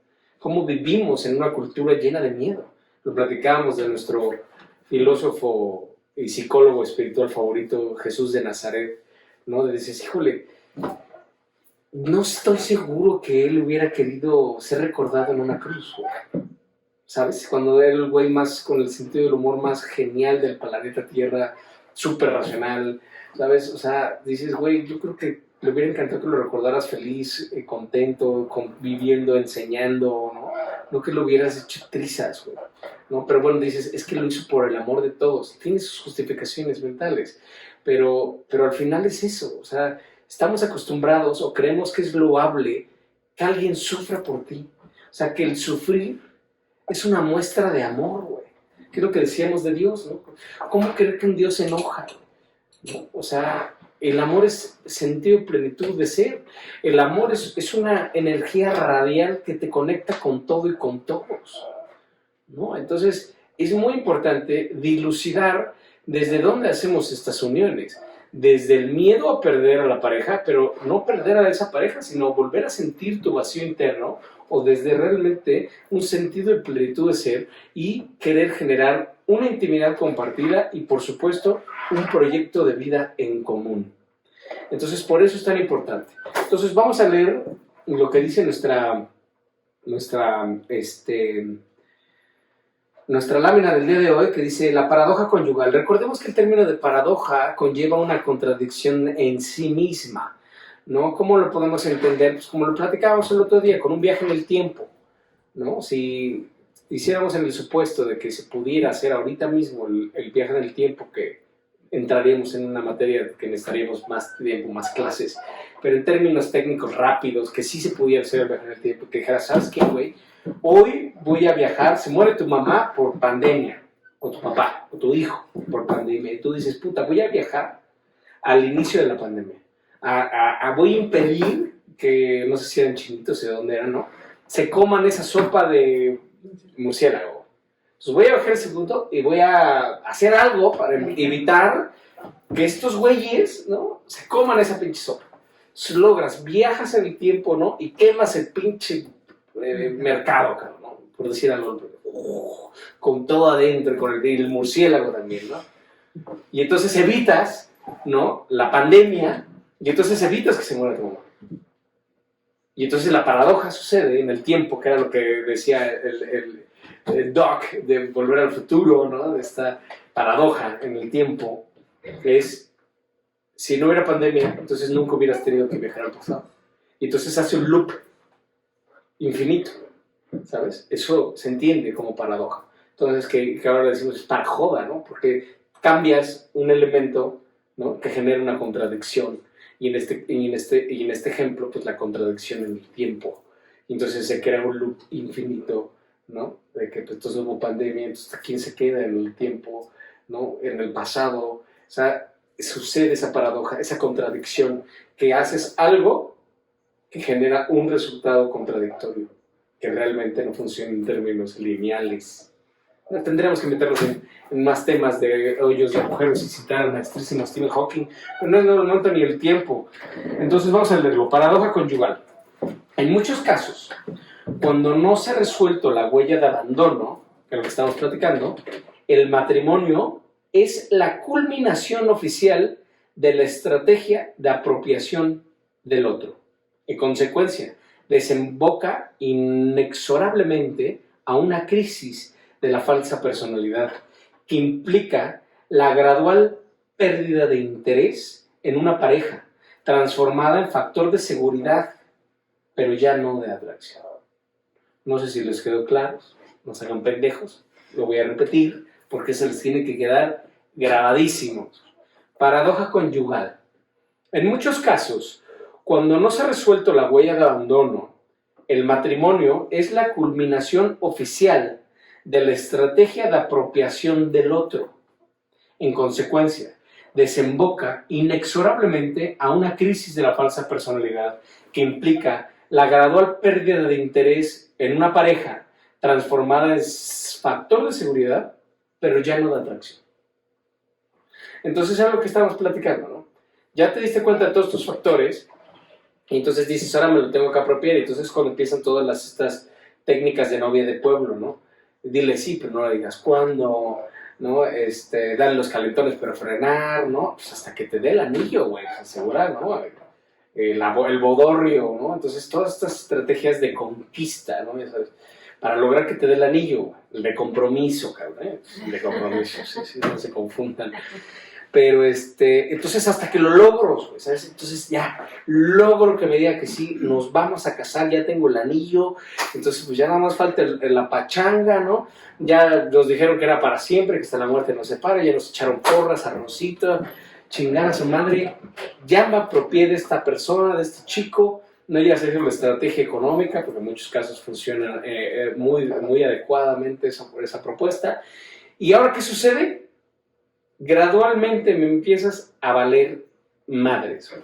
cómo vivimos en una cultura llena de miedo. Lo platicábamos de nuestro filósofo y psicólogo espiritual favorito, Jesús de Nazaret, ¿no? Dices, híjole, no estoy seguro que él hubiera querido ser recordado en una cruz, güey. ¿Sabes? Cuando era el güey más, con el sentido del humor más genial del planeta Tierra, súper racional, ¿sabes? O sea, dices, güey, yo creo que le hubiera encantado que lo recordaras feliz, contento, viviendo, enseñando, ¿no? No que lo hubieras hecho trizas, güey, ¿no? Pero bueno, dices, es que lo hizo por el amor de todos. Tiene sus justificaciones mentales, pero al final es eso, o sea, estamos acostumbrados o creemos que es loable que alguien sufra por ti. O sea, que el sufrir es una muestra de amor, güey. Que es lo que decíamos de Dios, ¿no? ¿Cómo creer que un Dios se enoja? ¿No? O sea, el amor es sentido y plenitud de ser. El amor es una energía radial que te conecta con todo y con todos, ¿no? Entonces, es muy importante dilucidar desde dónde hacemos estas uniones. Desde el miedo a perder a la pareja, pero no perder a esa pareja, sino volver a sentir tu vacío interno, o desde realmente un sentido de plenitud de ser y querer generar una intimidad compartida y, por supuesto, un proyecto de vida en común. Entonces, por eso es tan importante. Entonces, vamos a leer lo que dice nuestra lámina del día de hoy, que dice la paradoja conyugal. Recordemos que el término de paradoja conlleva una contradicción en sí misma, ¿no? ¿Cómo lo podemos entender? Pues como lo platicábamos el otro día, con un viaje en el tiempo, ¿no? Si hiciéramos en el supuesto de que se pudiera hacer ahorita mismo el viaje en el tiempo, que entraríamos en una materia que necesitaríamos más tiempo, más clases, pero en términos técnicos rápidos, que sí se pudiera hacer el viaje en el tiempo, que dijeras, ¿sabes qué, güey? Hoy voy a viajar, se muere tu mamá por pandemia, o tu papá, o tu hijo por pandemia, y tú dices, puta, voy a viajar al inicio de la pandemia. Voy a impedir que, no sé si eran chinitos o de dónde eran, ¿no? Se coman esa sopa de murciélago. Entonces voy a bajar ese punto y voy a hacer algo para evitar que estos güeyes, ¿no? Se coman esa pinche sopa. Entonces logras, viajas en el tiempo, ¿no? Y quemas el pinche mercado, cabrón, ¿no? Por decir algo. Con todo adentro, con el murciélago también, ¿no? Y entonces evitas, ¿no? La pandemia, y entonces evitas que se muera tu mamá. Y entonces la paradoja sucede en el tiempo, que era lo que decía el Doc de Volver al Futuro, ¿no? De esta paradoja en el tiempo, es, si no hubiera pandemia, entonces nunca hubieras tenido que viajar al pasado. Y entonces hace un loop infinito, ¿sabes? Eso se entiende como paradoja. Entonces, que ahora decimos es para joda, ¿no? Porque cambias un elemento, ¿no? Que genera una contradicción. Y en este ejemplo, pues la contradicción en el tiempo. Y entonces se crea un loop infinito, ¿no? De que pues, entonces no hubo pandemia, entonces ¿quién se queda en el tiempo, ¿no? En el pasado. O sea, sucede esa paradoja, esa contradicción, que haces algo que genera un resultado contradictorio, que realmente no funciona en términos lineales. No, tendríamos que meternos en más temas de hoyos de agujeros y citar al maestrísimo Stephen Hawking, pero no es el momento ni el tiempo. Entonces vamos a leerlo. Paradoja conyugal. En muchos casos, cuando no se ha resuelto la huella de abandono, que es lo que estamos platicando, el matrimonio es la culminación oficial de la estrategia de apropiación del otro. En consecuencia, desemboca inexorablemente a una crisis de la falsa personalidad, que implica la gradual pérdida de interés en una pareja, transformada en factor de seguridad, pero ya no de atracción. No sé si les quedó claro, no se hagan pendejos, lo voy a repetir porque se les tiene que quedar grabadísimo. Paradoja conyugal. En muchos casos, cuando no se ha resuelto la huella de abandono, el matrimonio es la culminación oficial de la estrategia de apropiación del otro. En consecuencia, desemboca inexorablemente a una crisis de la falsa personalidad que implica la gradual pérdida de interés en una pareja transformada en factor de seguridad, pero ya no de atracción. Entonces es lo que estamos platicando, ¿no? Ya te diste cuenta de todos estos factores y entonces dices, ahora me lo tengo que apropiar, y entonces cuando empiezan todas estas técnicas de novia de pueblo, ¿no? Dile sí, pero no le digas cuándo, ¿no? Dale los calentones, pero frenar, ¿no? Pues hasta que te dé el anillo, güey, pues asegurar, ¿no? El bodorrio, ¿no? Entonces, todas estas estrategias de conquista, ¿no? Ya sabes, para lograr que te dé el anillo, el de compromiso, cabrón, ¿eh? El de compromiso, sí, no se confundan. Pero, entonces, hasta que lo logro, ¿sabes? Entonces, ya, logro que me diga que sí, nos vamos a casar, ya tengo el anillo, entonces, pues ya nada más falta la pachanga, ¿no? Ya nos dijeron que era para siempre, que hasta la muerte nos separe, ya nos echaron porras, arrocito, chingar a su madre, ya me apropié de esta persona, de este chico, no iba a ser una estrategia económica, porque en muchos casos funciona muy, muy adecuadamente esa propuesta. ¿Y ahora qué sucede? Gradualmente me empiezas a valer madres.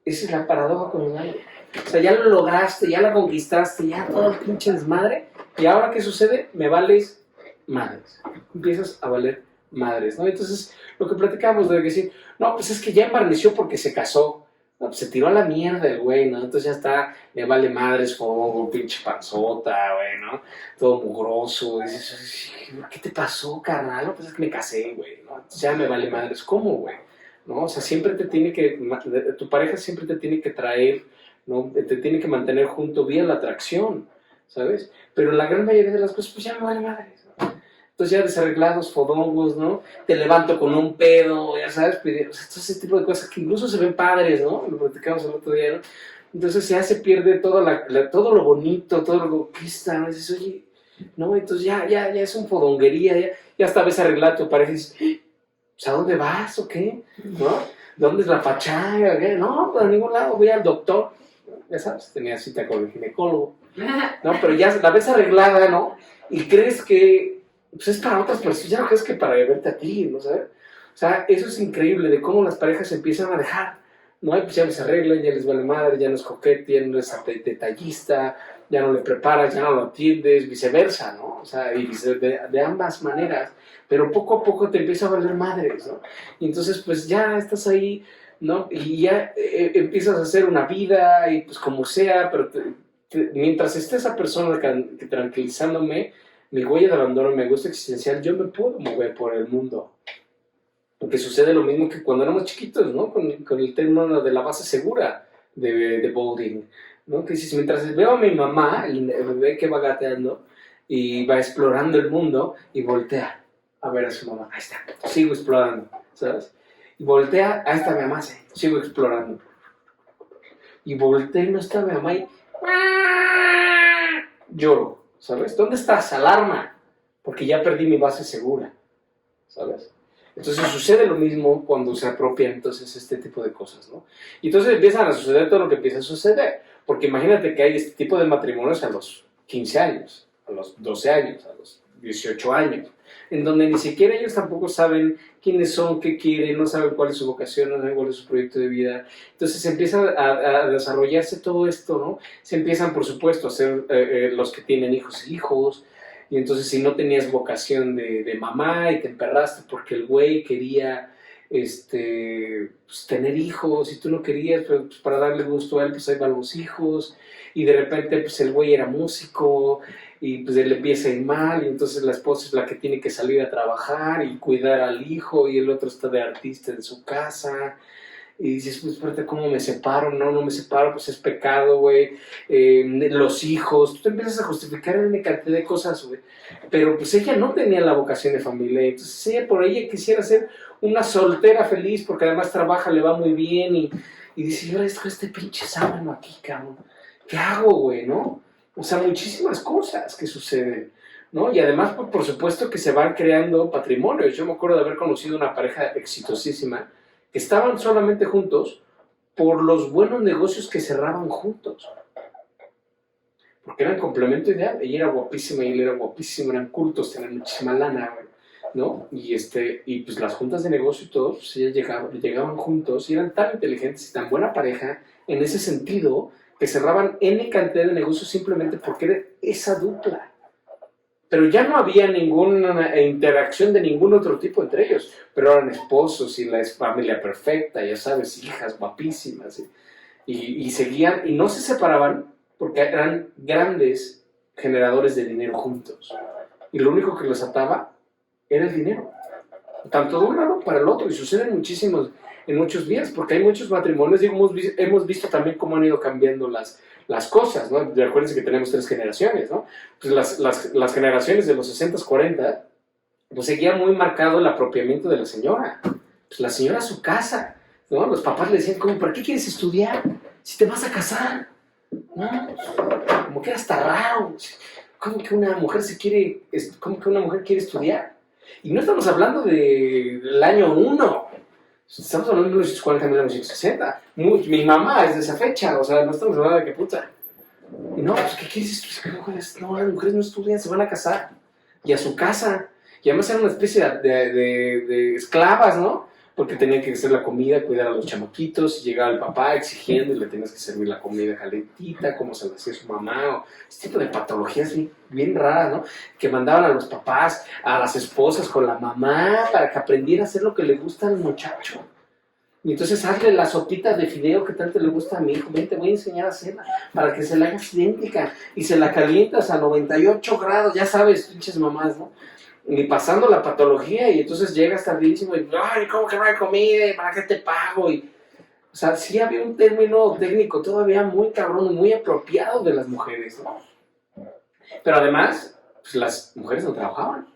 Esa es la paradoja con el aire. O sea, ya lo lograste, ya la conquistaste, ya todo el pinche desmadre, y ahora qué sucede? Me vales madres. Empiezas a valer madres, ¿no? Entonces, lo que platicábamos de decir, no, pues es que ya embarneció porque se casó. No, pues se tiró a la mierda el güey, ¿no? Entonces ya está, le vale madres, fogo, pinche panzota, güey, ¿no? Todo mugroso. Y dices, ¿qué te pasó, carnal? No, pues es que me casé, güey, ¿no? Entonces ya me vale madres. ¿Cómo, güey? ¿No? O sea, siempre te tiene que, tu pareja siempre te tiene que traer, ¿no? Te tiene que mantener junto vía la atracción, ¿sabes? Pero la gran mayoría de las cosas, pues ya me vale madres, ¿no? Entonces ya desarreglados, fodongos, ¿no? Te levanto con un pedo, ya sabes, o sea, todo ese tipo de cosas que incluso se ven padres, ¿no? Lo platicamos el otro día, ¿no? Entonces ya se pierde todo lo bonito, todo lo que está, ¿no? Dices, oye, no, entonces ya es un fodonguería, ya hasta ves arreglar a tu pareja y dices, ¿a dónde vas o qué? ¿No? ¿Dónde es la pachanga? ¿Qué? No, pues a ningún lado, voy al doctor, ya sabes, tenía cita con el ginecólogo, ¿no? Pero ya la ves arreglada, ¿no? Y crees que pues es para otras personas, ya no crees que para verte a ti, ¿no sabes? O sea, eso es increíble de cómo las parejas se empiezan a dejar, ¿no? Y pues ya no se arreglan, ya les vale madre, ya no es coquete, ya no es detallista, ya no le preparas, ya no lo atiendes, viceversa, ¿no? O sea, y de ambas maneras, pero poco a poco te empieza a valer madres, ¿no? Y entonces pues ya estás ahí, ¿no? Y ya empiezas a hacer una vida y pues como sea, pero mientras esté esa persona que tranquilizándome, mi huella de abandono, mi angustia existencial, yo me puedo mover por el mundo. Porque sucede lo mismo que cuando éramos chiquitos, ¿no? Con el término de la base segura de Bowling, ¿no? Que dices, mientras veo a mi mamá, el bebé que va gateando y va explorando el mundo y voltea a ver a su mamá, ahí está, sigo explorando, ¿sabes? Y voltea, ahí está mi mamá, sí, sigo explorando. Y voltea y no está mi mamá y lloro. ¿Sabes? ¿Dónde estás? Alarma, porque ya perdí mi base segura, ¿sabes? Entonces sucede lo mismo cuando se apropia entonces este tipo de cosas, ¿no? Y entonces empiezan a suceder todo lo que empieza a suceder, porque imagínate que hay este tipo de matrimonios a los 15 años, a los 12 años, a los 18 años, en donde ni siquiera ellos tampoco saben quiénes son, qué quieren, no saben cuál es su vocación, no saben cuál es su proyecto de vida. Entonces empieza a desarrollarse todo esto, ¿no? Se empiezan, por supuesto, a ser los que tienen hijos y hijos, y entonces si no tenías vocación de mamá y te emperraste porque el güey quería pues, tener hijos y tú no querías, pero pues, para darle gusto a él, pues ahí van los hijos, y de repente pues el güey era músico y pues él empieza a ir mal y entonces la esposa es la que tiene que salir a trabajar y cuidar al hijo y el otro está de artista en su casa y dices, pues espérate, ¿cómo me separo? No me separo, pues es pecado, güey, los hijos, tú te empiezas a justificar en una cantidad de cosas, güey, pero pues ella no tenía la vocación de familia, entonces ella por ella quisiera ser una soltera feliz porque además trabaja, le va muy bien y dice, yo este pinche sábano aquí, cabrón, ¿qué hago, güey, no? O sea, muchísimas cosas que suceden, ¿no? Y además, por supuesto que se van creando patrimonios. Yo me acuerdo de haber conocido una pareja exitosísima que estaban solamente juntos por los buenos negocios que cerraban juntos. Porque eran complemento ideal. Ella era guapísima y él era guapísimo, eran cultos, tenían muchísima lana, ¿no? Y pues las juntas de negocio y todo, pues ellas llegaban juntos y eran tan inteligentes y tan buena pareja en ese sentido que cerraban N cantidad de negocios simplemente porque era esa dupla. Pero ya no había ninguna interacción de ningún otro tipo entre ellos, pero eran esposos y la familia perfecta, ya sabes, hijas guapísimas, y seguían, y no se separaban porque eran grandes generadores de dinero juntos. Y lo único que los ataba era el dinero. Tanto de un lado para el otro. Y sucede en muchos días, porque hay muchos matrimonios. Digo, hemos visto también cómo han ido cambiando las cosas, ¿no? Recuérdense que tenemos 3 generaciones, ¿no? Pues las generaciones de los 60s, 40, pues seguía muy marcado el apropiamiento de la señora. Pues la señora a su casa, ¿no? Los papás le decían, ¿cómo, ¿para qué quieres estudiar? Si te vas a casar, ¿no? Como que era hasta raro. ¿Cómo que una mujer quiere estudiar? Y no estamos hablando del año 1. Estamos hablando de 1940, 1960. Mi mamá es de esa fecha, o sea, no estamos hablando de qué puta. Y no, pues, ¿qué quieres estudiar? No, las mujeres no estudian, se van a casar. Y a su casa. Y además eran una especie de esclavas, ¿no? Porque tenían que hacer la comida, cuidar a los chamaquitos, y llegaba el papá exigiendo y le tenías que servir la comida calentita, como se le hacía a su mamá, o este tipo de patologías bien raras, ¿no? Que mandaban a los papás, a las esposas con la mamá, para que aprendiera a hacer lo que le gusta al muchacho. Y entonces hazle la sopita de fideo que tanto le gusta a mi hijo, ven, te voy a enseñar a hacerla, para que se la hagas idéntica, y se la calientas a 98 grados, ya sabes, pinches mamás, ¿no? Ni pasando la patología, y entonces llegas tardísimo y, ay, ¿cómo que no hay comida? ¿Para qué te pago? Y, o sea, sí había un término técnico todavía muy cabrón, muy apropiado de las mujeres, ¿no? Pero además, pues las mujeres no trabajaban.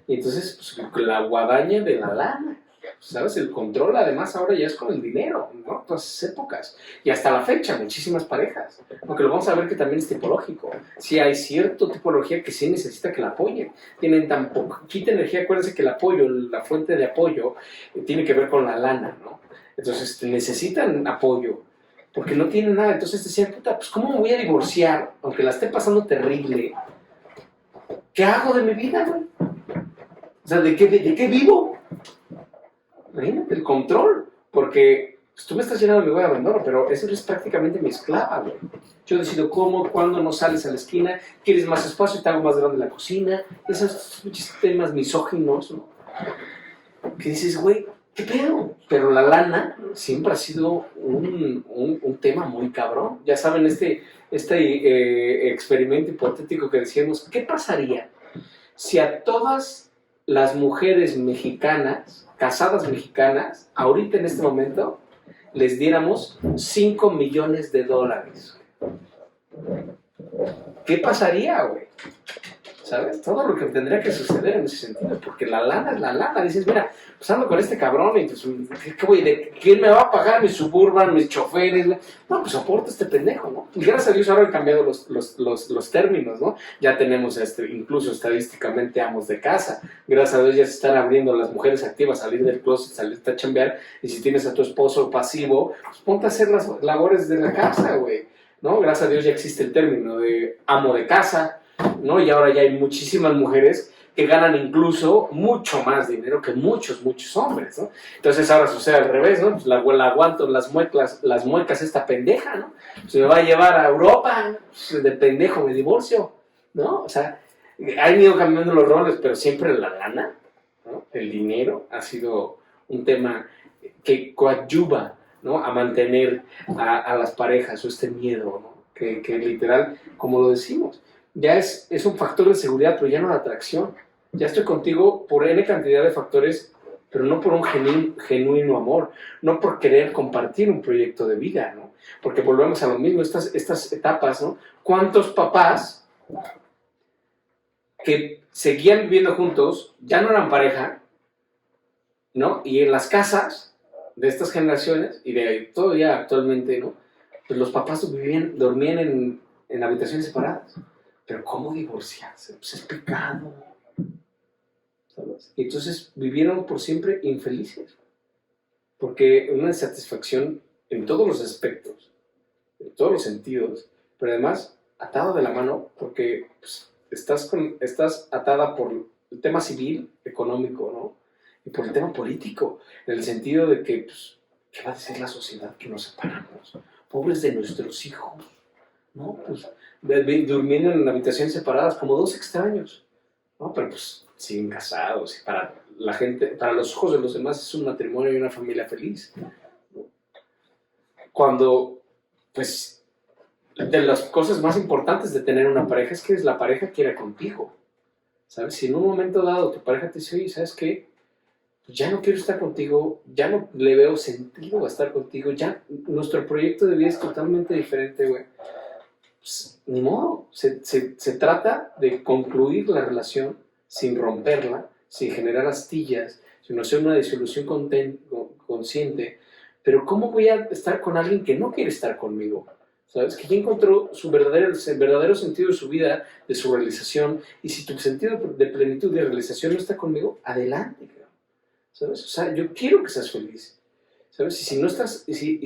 Y entonces, pues la guadaña de la lana, ¿sabes? El control, además, ahora ya es con el dinero, ¿no? Todas esas épocas. Y hasta la fecha, muchísimas parejas. Aunque lo vamos a ver que también es tipológico. Sí hay cierta tipología que sí necesita que la apoyen. Tienen tan poquita energía. Acuérdense que el apoyo, la fuente de apoyo, tiene que ver con la lana, ¿no? Entonces, necesitan apoyo. Porque no tienen nada. Entonces decían, puta, pues ¿cómo me voy a divorciar? Aunque la esté pasando terrible. ¿Qué hago de mi vida, güey? O sea, ¿de qué vivo? Imagínate el control, porque pues, tú me estás llenando mi hueá de abandono, pero eso es prácticamente mi esclava, güey. Yo decido cómo, cuándo no sales a la esquina, quieres más espacio y te hago más grande la cocina, esos muchos temas misóginos, ¿no? Que dices, güey, ¿qué pedo? Pero la lana siempre ha sido un tema muy cabrón. Ya saben, este experimento hipotético que decíamos, ¿qué pasaría si a todas las mujeres mexicanas, casadas mexicanas, ahorita en este momento, les diéramos $5 millones? ¿Qué pasaría, güey? ¿Sabes? Todo lo que tendría que suceder en ese sentido, porque la lana es la lana. Dices, mira, pues ando con este cabrón, y pues, ¿quién me va a pagar mis Suburban, mis choferes? No, pues soporta este pendejo, ¿no? Y gracias a Dios ahora han cambiado los términos, ¿no? Ya tenemos incluso estadísticamente amos de casa. Gracias a Dios ya se están abriendo las mujeres activas, salir del closet, salir a chambear, y si tienes a tu esposo pasivo, pues ponte a hacer las labores de la casa, güey, ¿no? Gracias a Dios ya existe el término de amo de casa, ¿no? Y ahora ya hay muchísimas mujeres que ganan incluso mucho más dinero que muchos hombres, ¿no? Entonces ahora sucede al revés, ¿no? Pues la aguanto las muecas esta pendeja, ¿no? Pues me va a llevar a Europa, pues de pendejo me divorcio, ¿no? O sea, han ido cambiando los roles, pero siempre la lana, ¿no? El dinero ha sido un tema que coadyuva, ¿no? A mantener a las parejas, o este miedo, ¿no? Que literal, como lo decimos, ya es un factor de seguridad, pero ya no de atracción. Ya estoy contigo por N cantidad de factores, pero no por un genuino amor, no por querer compartir un proyecto de vida, ¿no? Porque volvemos a lo mismo, estas etapas, ¿no? ¿Cuántos papás que seguían viviendo juntos ya no eran pareja, ¿no? Y en las casas de estas generaciones, y de todavía actualmente, ¿no? Pues los papás dormían en habitaciones separadas. Pero ¿cómo divorciarse? Pues es pecado, ¿sabes? Y entonces vivieron por siempre infelices, porque una insatisfacción en todos los aspectos, en todos los sentidos, pero además atado de la mano, porque pues, estás atada por el tema civil, económico, ¿no? Y por el tema político, en el sentido de que, pues, ¿qué va a decir la sociedad que nos separamos? Pobres de nuestros hijos, ¿no? Pues durmiendo en habitaciones separadas como dos extraños, ¿no? Pero pues siguen casados, y para la gente, para los ojos de los demás es un matrimonio y una familia feliz, ¿no? Cuando pues de las cosas más importantes de tener una pareja es que la pareja quiera contigo, ¿sabes? Si en un momento dado tu pareja te dice, oye, ¿sabes qué? Ya no quiero estar contigo, ya no le veo sentido a estar contigo, ya nuestro proyecto de vida es totalmente diferente, güey. Pues, ni modo, se trata de concluir la relación sin romperla, sin generar astillas, sin hacer una disolución consciente. Pero ¿cómo voy a estar con alguien que no quiere estar conmigo? ¿Sabes? Que ya encontró el verdadero sentido de su vida, de su realización, y si tu sentido de plenitud y de realización no está conmigo, adelante, ¿sabes? O sea, yo quiero que seas feliz, ¿sabes? Y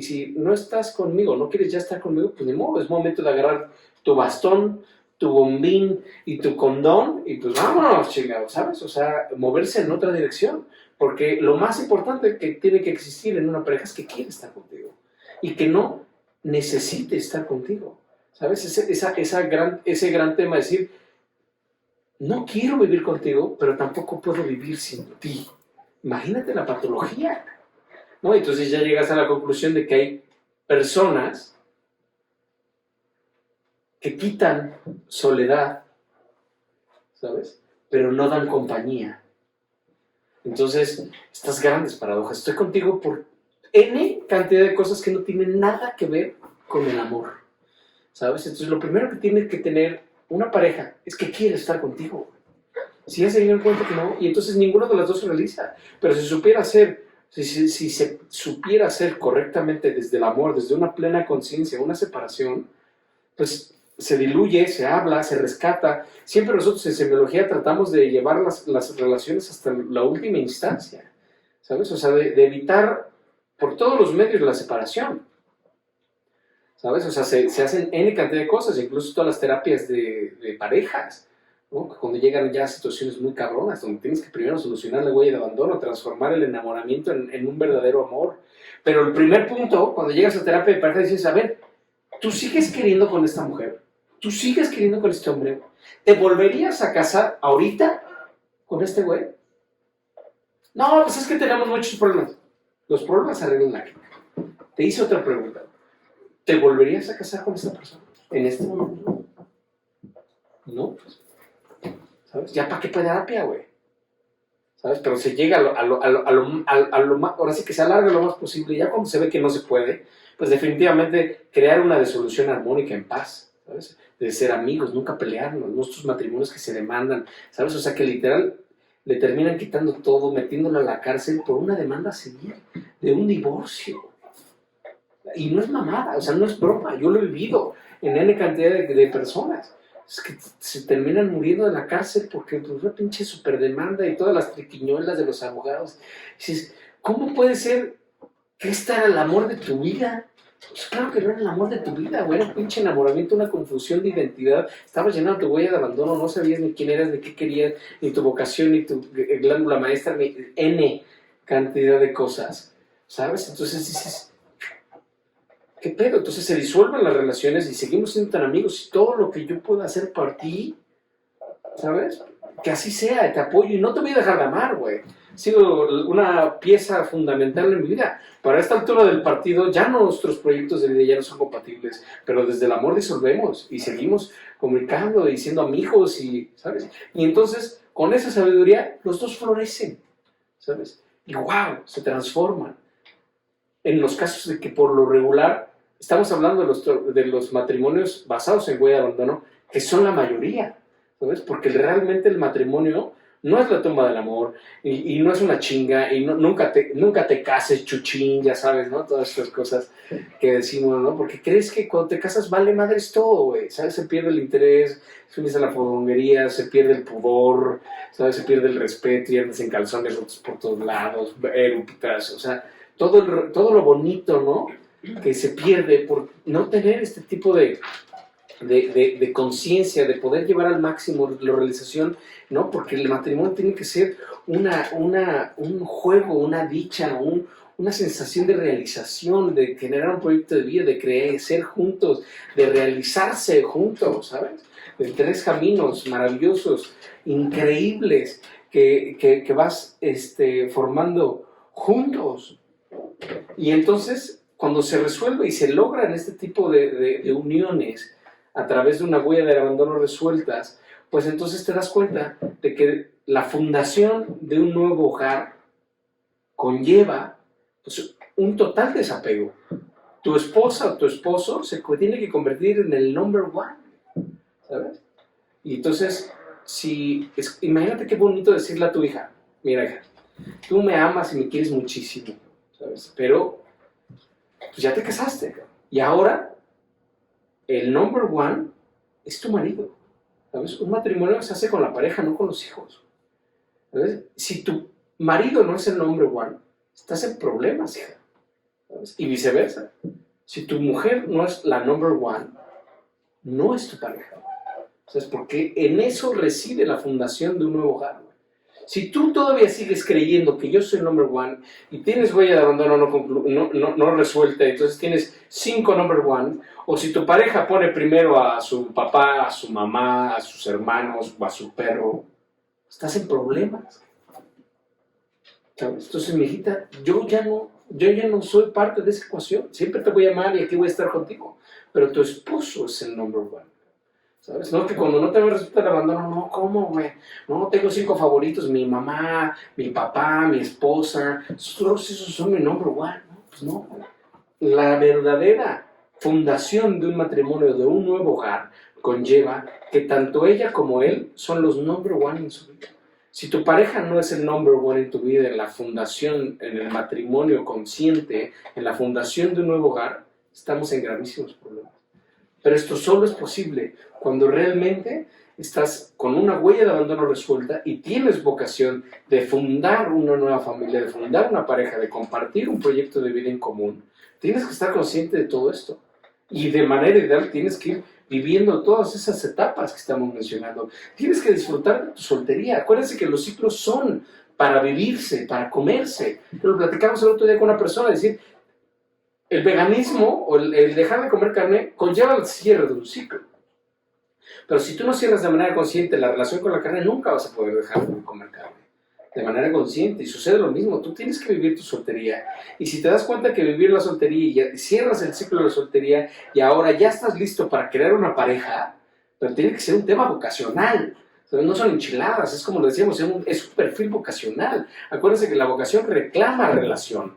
si no estás conmigo, no quieres ya estar conmigo, pues ni modo, es momento de agarrar tu bastón, tu bombín y tu condón, y pues vámonos, chingados, ¿sabes? O sea, moverse en otra dirección, porque lo más importante que tiene que existir en una pareja es que quiere estar contigo, y que no necesite estar contigo, ¿sabes? Ese gran tema de decir, no quiero vivir contigo, pero tampoco puedo vivir sin ti. Imagínate la patología, ¿no? Entonces ya llegas a la conclusión de que hay personas que quitan soledad, ¿sabes? Pero no dan compañía. Entonces, estas grandes paradojas. Estoy contigo por N cantidad de cosas que no tienen nada que ver con el amor, ¿sabes? Entonces, lo primero que tiene que tener una pareja es que quiere estar contigo. Si ya se dieron cuenta que no, y entonces ninguno de las dos se realiza. Pero si se supiera hacer correctamente desde el amor, desde una plena conciencia, una separación, pues se diluye, se habla, se rescata. Siempre nosotros en semiología tratamos de llevar las relaciones hasta la última instancia, ¿sabes? O sea, de evitar por todos los medios la separación, ¿sabes? O sea, se hacen N cantidad de cosas, incluso todas las terapias de parejas, ¿no? Cuando llegan ya a situaciones muy cabronas, donde tienes que primero solucionar la huella de abandono, transformar el enamoramiento en un verdadero amor. Pero el primer punto, cuando llegas a terapia de pareja, dices, a ver, ¿tú sigues queriendo con esta mujer? ¿Tú sigues queriendo con este hombre? ¿Te volverías a casar ahorita con este güey? No, pues es que tenemos muchos problemas. Los problemas se arreglan aquí. Te hice otra pregunta. ¿Te volverías a casar con esta persona en este momento? No, pues, ¿sabes? ¿Ya para qué terapia, güey? ¿Sabes? Pero se llega a lo más, ahora sí que se alarga lo más posible. Ya cuando se ve que no se puede, pues definitivamente crear una disolución armónica en paz, ¿sabes? De ser amigos, nunca pelearnos, nuestros matrimonios que se demandan, ¿sabes? O sea, que literal le terminan quitando todo, metiéndolo a la cárcel por una demanda civil de un divorcio. Y no es mamada, o sea, no es broma, yo lo he vivido en N cantidad de personas. Es que se terminan muriendo en la cárcel porque pues, una pinche superdemanda y todas las triquiñuelas de los abogados. Y dices, ¿cómo puede ser que este era el amor de tu vida? Pues claro que no era el amor de tu vida, güey, era un pinche enamoramiento, una confusión de identidad. Estabas llenando tu huella de abandono, no sabías ni quién eras, ni qué querías, ni tu vocación, ni tu glándula maestra, ni N cantidad de cosas, ¿sabes? Entonces dices, ¿qué pedo? Entonces se disuelven las relaciones y seguimos siendo tan amigos y todo lo que yo pueda hacer por ti, ¿sabes? Que así sea, te apoyo y no te voy a dejar de amar, güey. Ha sido una pieza fundamental en mi vida. Para esta altura del partido ya nuestros proyectos de vida ya no son compatibles, pero desde el amor disolvemos y seguimos comunicando y siendo amigos y, ¿sabes? Y entonces, con esa sabiduría, los dos florecen, ¿sabes? Y wow, se transforman. En los casos de que por lo regular, estamos hablando de los matrimonios basados en huella de abandono, que son la mayoría, ¿sabes? Porque realmente el matrimonio no es la tumba del amor, y no es una chinga, y nunca te cases, chuchín, ya sabes, ¿no? Todas estas cosas que decimos, ¿no? Porque crees que cuando te casas vale madres todo, güey, ¿sabes? Se pierde el interés, se unís a la fodonguería, se pierde el pudor, ¿sabes? Se pierde el respeto, y andas en calzones rotos por todos lados, erupitas, o sea, todo lo bonito, ¿no? Que se pierde por no tener este tipo de conciencia, de poder llevar al máximo la realización, ¿no? Porque el matrimonio tiene que ser un juego, una dicha, una sensación de realización, de generar un proyecto de vida, de crecer juntos, de realizarse juntos, ¿sabes? De tres caminos maravillosos, increíbles, que vas formando juntos. Y entonces cuando se resuelve y se logran este tipo de uniones a través de una huella del abandono resueltas, pues entonces te das cuenta de que la fundación de un nuevo hogar conlleva pues, un total desapego. Tu esposa o tu esposo se tiene que convertir en el number one, ¿sabes? Y entonces, imagínate qué bonito decirle a tu hija, mira hija, tú me amas y me quieres muchísimo, ¿sabes? Pero pues ya te casaste, y ahora el number one es tu marido, ¿sabes? Un matrimonio se hace con la pareja, no con los hijos, ¿sabes? Si tu marido no es el number one, estás en problemas, hija, ¿sabes? Y viceversa. Si tu mujer no es la number one, no es tu pareja, ¿sabes? Porque en eso reside la fundación de un nuevo hogar. Si tú todavía sigues creyendo que yo soy el number one y tienes huella de abandono no resuelta, entonces tienes 5 number one, o si tu pareja pone primero a su papá, a su mamá, a sus hermanos o a su perro, estás en problemas, ¿sabes? Entonces, mi hijita, yo ya no soy parte de esa ecuación. Siempre te voy a amar y aquí voy a estar contigo, pero tu esposo es el number one, ¿sabes? No, que cuando no te resulta el abandono, no, ¿cómo, güey? No, tengo 5 favoritos, mi mamá, mi papá, mi esposa, todos esos son mi number one, ¿no? Pues no. La verdadera fundación de un matrimonio, de un nuevo hogar, conlleva que tanto ella como él son los number one en su vida. Si tu pareja no es el number one en tu vida, en la fundación, en el matrimonio consciente, en la fundación de un nuevo hogar, estamos en gravísimos problemas. Pero esto solo es posible cuando realmente estás con una huella de abandono resuelta y tienes vocación de fundar una nueva familia, de fundar una pareja, de compartir un proyecto de vida en común. Tienes que estar consciente de todo esto. Y de manera ideal tienes que ir viviendo todas esas etapas que estamos mencionando. Tienes que disfrutar de tu soltería. Acuérdense que los ciclos son para vivirse, para comerse. Lo platicamos el otro día con una persona, decir, el veganismo o el dejar de comer carne conlleva el cierre de un ciclo. Pero si tú no cierras de manera consciente la relación con la carne, nunca vas a poder dejar de comer carne. De manera consciente. Y sucede lo mismo. Tú tienes que vivir tu soltería. Y si te das cuenta que vivir la soltería y ya cierras el ciclo de la soltería y ahora ya estás listo para crear una pareja, pero tiene que ser un tema vocacional. No son enchiladas, es como lo decíamos, es un perfil vocacional. Acuérdense que la vocación reclama relación.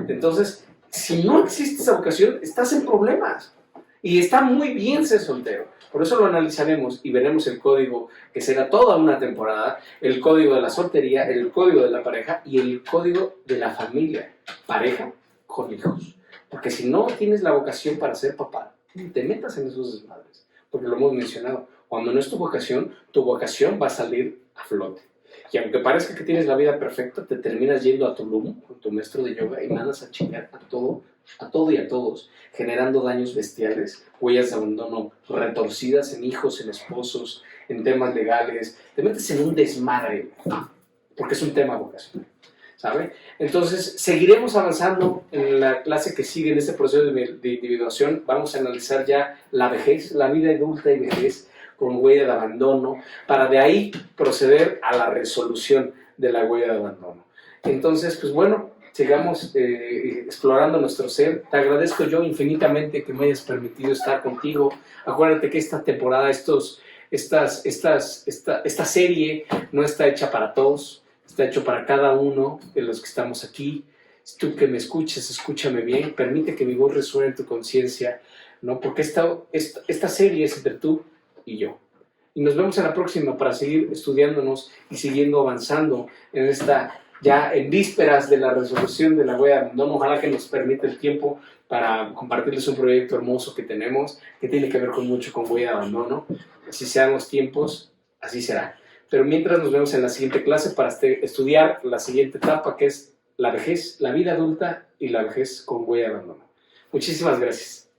Entonces, si no existe esa vocación, estás en problemas. Y está muy bien ser soltero. Por eso lo analizaremos y veremos el código, que será toda una temporada, el código de la soltería, el código de la pareja y el código de la familia, pareja con hijos. Porque si no tienes la vocación para ser papá, te metas en esos desmadres. Porque lo hemos mencionado, cuando no es tu vocación va a salir a flote. Y aunque parezca que tienes la vida perfecta, te terminas yendo a Tulum con tu maestro de yoga y mandas a chingar a todo y a todos, generando daños bestiales, huellas de abandono retorcidas en hijos, en esposos, en temas legales. Te metes en un desmadre, porque es un tema vocacional, ¿sabe? Entonces, seguiremos avanzando en la clase que sigue en este proceso de individuación. Vamos a analizar ya la vejez, la vida adulta y vejez, con huella de abandono, para de ahí proceder a la resolución de la huella de abandono. Entonces, pues bueno, sigamos explorando nuestro ser. Te agradezco yo infinitamente que me hayas permitido estar contigo. Acuérdate que esta temporada, esta serie no está hecha para todos, está hecho para cada uno de los que estamos aquí. Tú que me escuches, escúchame bien, permite que mi voz resuene en tu conciencia, ¿no? Porque esta serie es entre tú y yo. Y nos vemos en la próxima para seguir estudiándonos y siguiendo avanzando en esta, ya en vísperas de la resolución de la huella de abandono. Ojalá que nos permita el tiempo para compartirles un proyecto hermoso que tenemos, que tiene que ver mucho con huella de abandono. Así sean los tiempos, así será. Pero mientras nos vemos en la siguiente clase para estudiar la siguiente etapa, que es la vejez, la vida adulta y la vejez con huella de abandono. Muchísimas gracias.